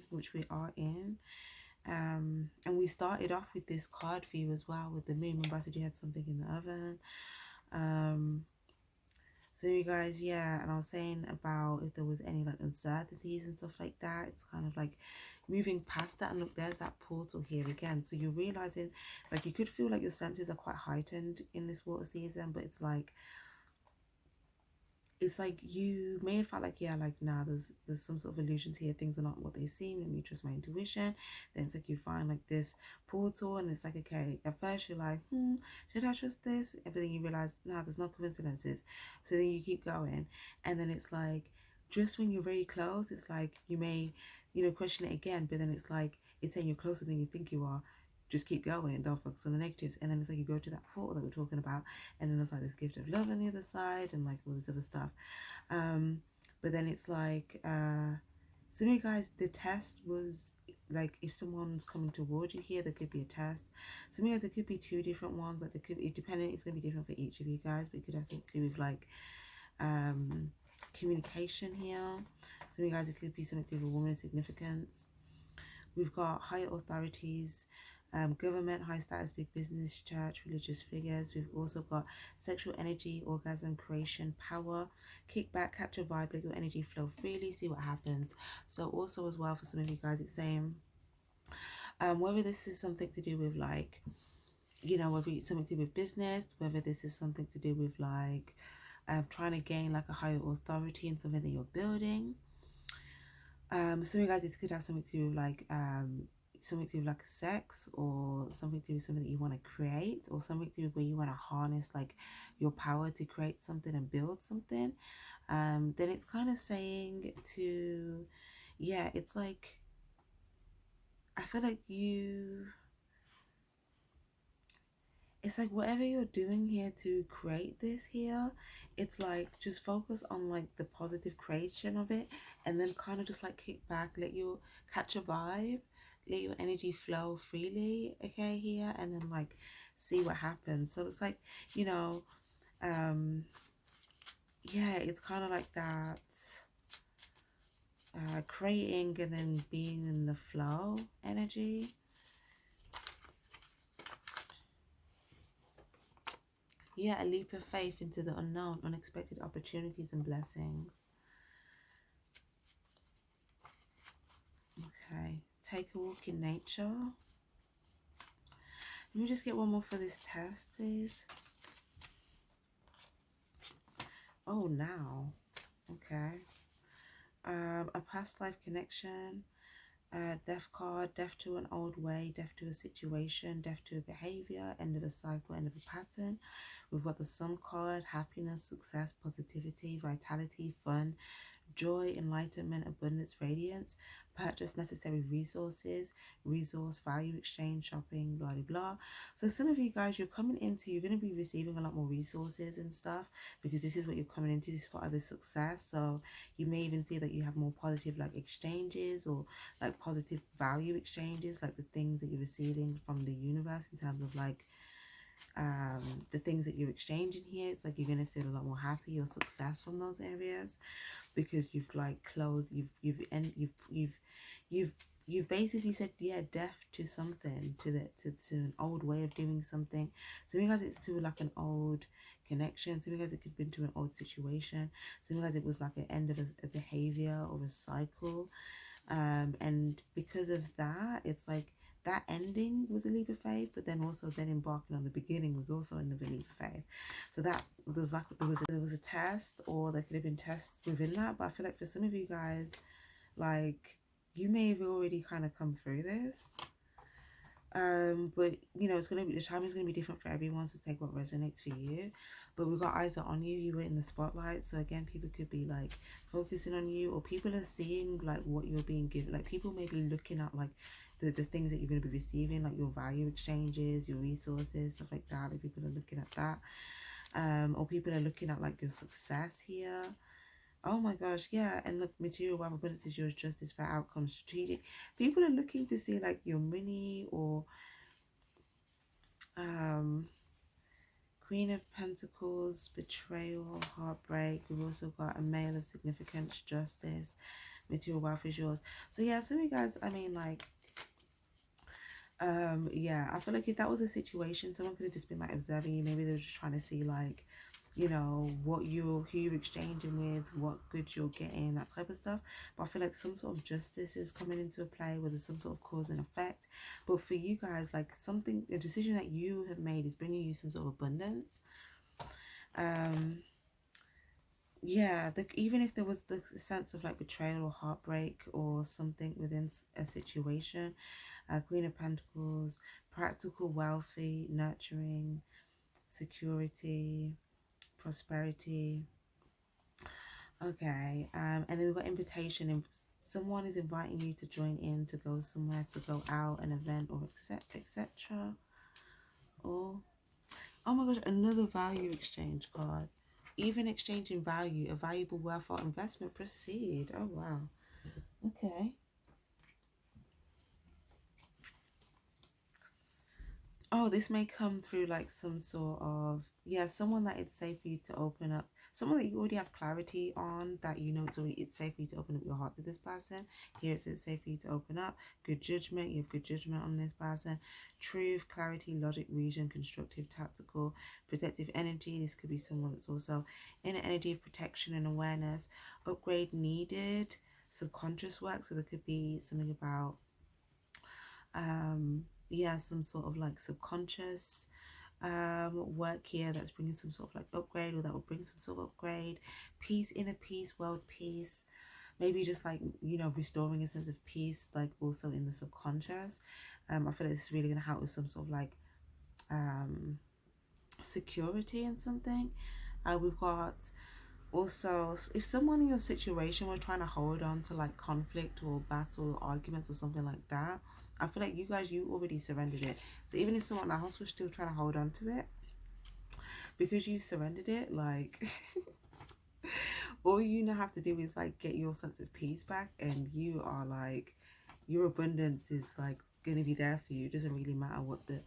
which we are in. And we started off with this card for you as well with the moon. Remember I said you had something in the oven. So you guys, yeah, and I was saying about if there was any like uncertainties and stuff like that. It's kind of like moving past that, and look, there's that portal here again. So you're realizing, like, you could feel like your senses are quite heightened in this water season, but it's like you may have felt like, yeah, like, nah, there's some sort of illusions here, things are not what they seem, and you trust my intuition. Then it's like you find like this portal, and it's like, okay, at first you're like, should I trust this? And then you realize, nah, there's no coincidences. So then you keep going, and then it's like, just when you're very close, it's like you may, question it again, but then it's like it's saying you're closer than you think you are. Just keep going, don't focus on the negatives. And then it's like you go to that portal that we're talking about, and then there's like this gift of love on the other side, and like all this other stuff. But then it's like, so you guys, the test was like, if someone's coming towards you here, there could be a test. So you guys, there could be two different ones. Like, there could be, depending, it's going to be different for each of you guys, but it could have something to do with like communication here. So you guys, it could be something to do with a woman of significance. We've got higher authorities, government, high status, big business, church, religious figures. We've also got sexual energy, orgasm, creation, power. Kick back, catch a vibe, let your energy flow freely, see what happens. So also as well, for some of you guys, it's saying whether this is something to do with like, whether it's something to do with business, whether this is something to do with like trying to gain like a higher authority in something that you're building. Some of you guys, it could have something to do with like something to do with like sex, or something to do with something that you want to create, or something to do with where you want to harness like your power to create something and build something. Then it's kind of saying to, yeah, it's like, I feel like it's like whatever you're doing here to create this here, it's like just focus on like the positive creation of it, and then kind of just like kick back, let you catch a vibe, let your energy flow freely, okay, here, and then like see what happens. So it's like, you know, yeah, it's kind of like that, creating and then being in the flow energy. Yeah, a leap of faith into the unknown, unexpected opportunities and blessings. Okay, take a walk in nature. Let me just get one more for this test, please. Oh, now. Okay. A past life connection. Death card, death to an old way, death to a situation, death to a behavior, end of a cycle, end of a pattern. We've got the Sun card, happiness, success, positivity, vitality, fun, joy, enlightenment, abundance, radiance, purchase necessary resources, resource value exchange, shopping, blah blah blah. So some of you guys, you're coming into, you're going to be receiving a lot more resources and stuff, because this is what you're coming into, this is for other success. So you may even see that you have more positive like exchanges, or like positive value exchanges, like the things that you're receiving from the universe in terms of like the things that you're exchanging here. It's like you're going to feel a lot more happy or success from those areas, because you've like closed, you've basically said, yeah, death to something, to to an old way of doing something. So because it's to like an old connection, so because it could have been to an old situation, so because it was like an end of a behavior or a cycle, and because of that, it's like that ending was a leap of faith, but then also then embarking on the beginning was also another leap of faith. So that there's like there was a test, or there could have been tests within that. But I feel like for some of you guys, like you may have already kind of come through this, but you know, it's gonna be, the time is gonna be different for everyone, so take what resonates for you. But we've got eyes are on you, you were in the spotlight, so again, people could be like focusing on you, or people are seeing like what you're being given. Like people may be looking at like the things that you're going to be receiving, like your value exchanges, your resources, stuff like that. Like people are looking at that, or people are looking at like your success here. Oh my gosh, yeah. And look, material wealth, abundance is yours, justice, for outcome, strategic. People are looking to see like your money, or Queen of Pentacles, betrayal, heartbreak. We've also got a male of significance, justice, material wealth is yours. So yeah, some of you guys, I mean, like, yeah, I feel like if that was a situation, someone could have just been like observing you. Maybe they were just trying to see like, you know, what you're, who you're exchanging with, what goods you're getting, that type of stuff. But I feel like some sort of justice is coming into play, where there's some sort of cause and effect. But for you guys, like something, a decision that you have made is bringing you some sort of abundance. Yeah, even if there was the sense of like betrayal or heartbreak or something within a situation, Queen of Pentacles, practical, wealthy, nurturing, security, prosperity. Okay, and then we've got invitation, and someone is inviting you to join in, to go somewhere, to go out, an event, or etc. Or, oh my gosh, another value exchange card. Even exchanging value, a valuable wealth or investment, proceed. Oh wow. Okay. Oh, this may come through like some sort of, yeah, someone that it's safe for you to open up, someone that you already have clarity on, that you know it's safe for you to open up your heart to this person. Here it says it's safe for you to open up. Good judgment, you have good judgment on this person. Truth, clarity, logic, reason, constructive, tactical, protective energy. This could be someone that's also in an energy of protection and awareness. Upgrade needed, subconscious work. So there could be something about yeah, some sort of like subconscious work here that's bringing some sort of like upgrade, or that will bring some sort of upgrade. Peace, inner peace, world peace, maybe just like, you know, restoring a sense of peace, like also in the subconscious. I feel like this is really going to help with some sort of like security and something. We've got also, if someone in your situation were trying to hold on to like conflict or battle or arguments or something like that, I feel like you guys, you already surrendered it. So even if someone else was still trying to hold on to it, because you surrendered it, like all you now have to do is like get your sense of peace back, and you are like, your abundance is like going to be there for you. It doesn't really matter what the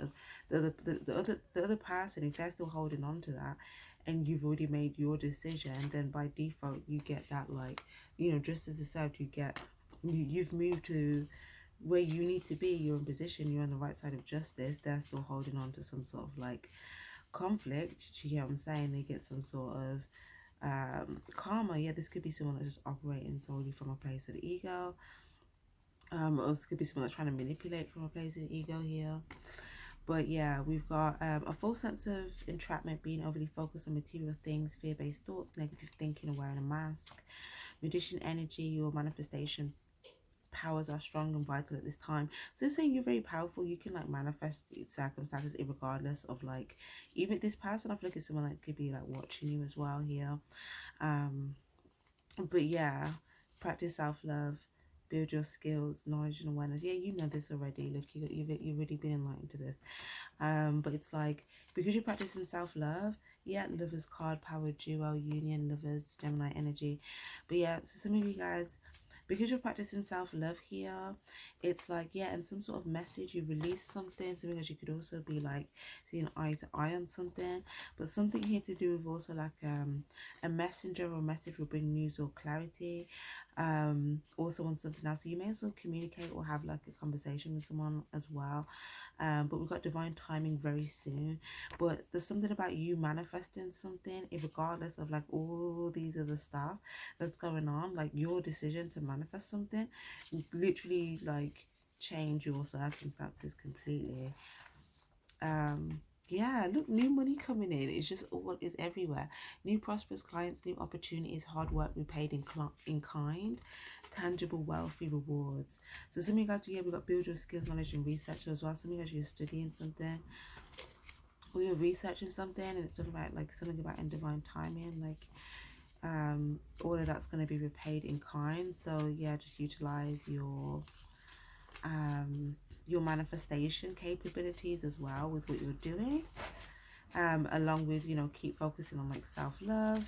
other person, if they're still holding on to that, and you've already made your decision, then by default you get that, like, you know, just as I said, you get, you've moved to where you need to be. You're in position, you're on the right side of justice. They're still holding on to some sort of like conflict. You get what I'm saying? They get some sort of karma. Yeah, this could be someone that's just operating solely from a place of the ego, or this could be someone that's trying to manipulate from a place of the ego here. But yeah, we've got a false sense of entrapment, being overly focused on material things, fear-based thoughts, negative thinking, and wearing a mask. Magician energy, your manifestation powers are strong and vital at this time. So it's saying you're very powerful. You can like manifest circumstances regardless of like, even this person, I feel like it's someone that could be like watching you as well here. But yeah, practice self-love, build your skills, knowledge and awareness. Yeah, you know this already. Look, you've already been enlightened to this. But it's like, because you're practicing self-love, yeah, lovers card, power duo, union, lovers, Gemini energy. But yeah, so some of you guys, because you're practicing self-love here, it's like, yeah, and some sort of message, you release something. So because you could also be like seeing eye to eye on something, but something here to do with also like a messenger or message will bring news or clarity, also on something else. So you may also communicate or have like a conversation with someone as well. But we've got divine timing very soon. But there's something about you manifesting something, regardless of like all these other stuff that's going on, like your decision to manifest something literally like change your circumstances completely. Yeah, look, new money coming in. It's just all is everywhere. New prosperous clients, new opportunities, hard work repaid in kind, tangible wealthy rewards. So some of you guys, yeah, we've got build your skills, knowledge and research as well. Some of you guys, you're studying something or you're researching something, and it's talking about like something about in divine timing, like all of that's going to be repaid in kind. So yeah, just utilize your manifestation capabilities as well with what you're doing, along with, you know, keep focusing on like self-love.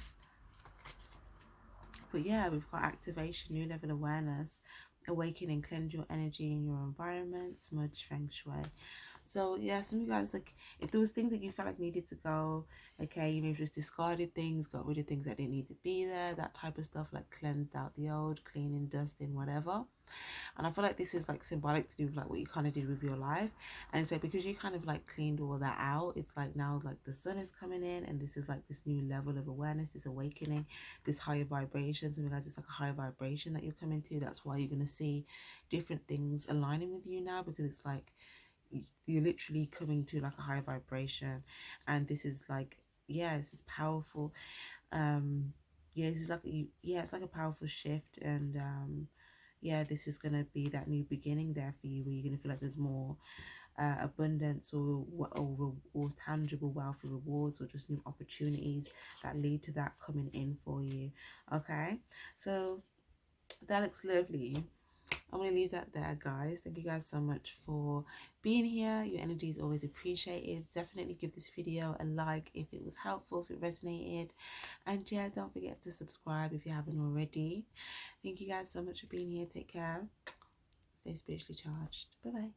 But yeah, we've got activation, new level awareness, awaken and cleanse your energy in your environment, smudge feng shui. So yeah, some of you guys, like, if there was things that you felt like needed to go, okay, you may have just discarded things, got rid of things that didn't need to be there, that type of stuff, like cleansed out the old, cleaning, dusting, whatever. And I feel like this is like symbolic to do with like what you kind of did with your life. And so because you kind of like cleaned all that out, it's like now like the sun is coming in, and this is like this new level of awareness, this awakening, this higher vibration. So guys, it's like a higher vibration that you're coming to. That's why you're going to see different things aligning with you now, because it's like you're literally coming to like a higher vibration. And this is like, yeah, this is powerful. Yeah, this is like yeah, it's like a powerful shift. And yeah, this is going to be that new beginning there for you, where you're going to feel like there's more abundance or tangible wealthy rewards, or just new opportunities that lead to that coming in for you. Okay, so that looks lovely. I'm going to leave that there, guys. Thank you guys so much for being here. Your energy is always appreciated. Definitely give this video a like if it was helpful, if it resonated. And yeah, don't forget to subscribe if you haven't already. Thank you guys so much for being here. Take care. Stay spiritually charged. Bye-bye.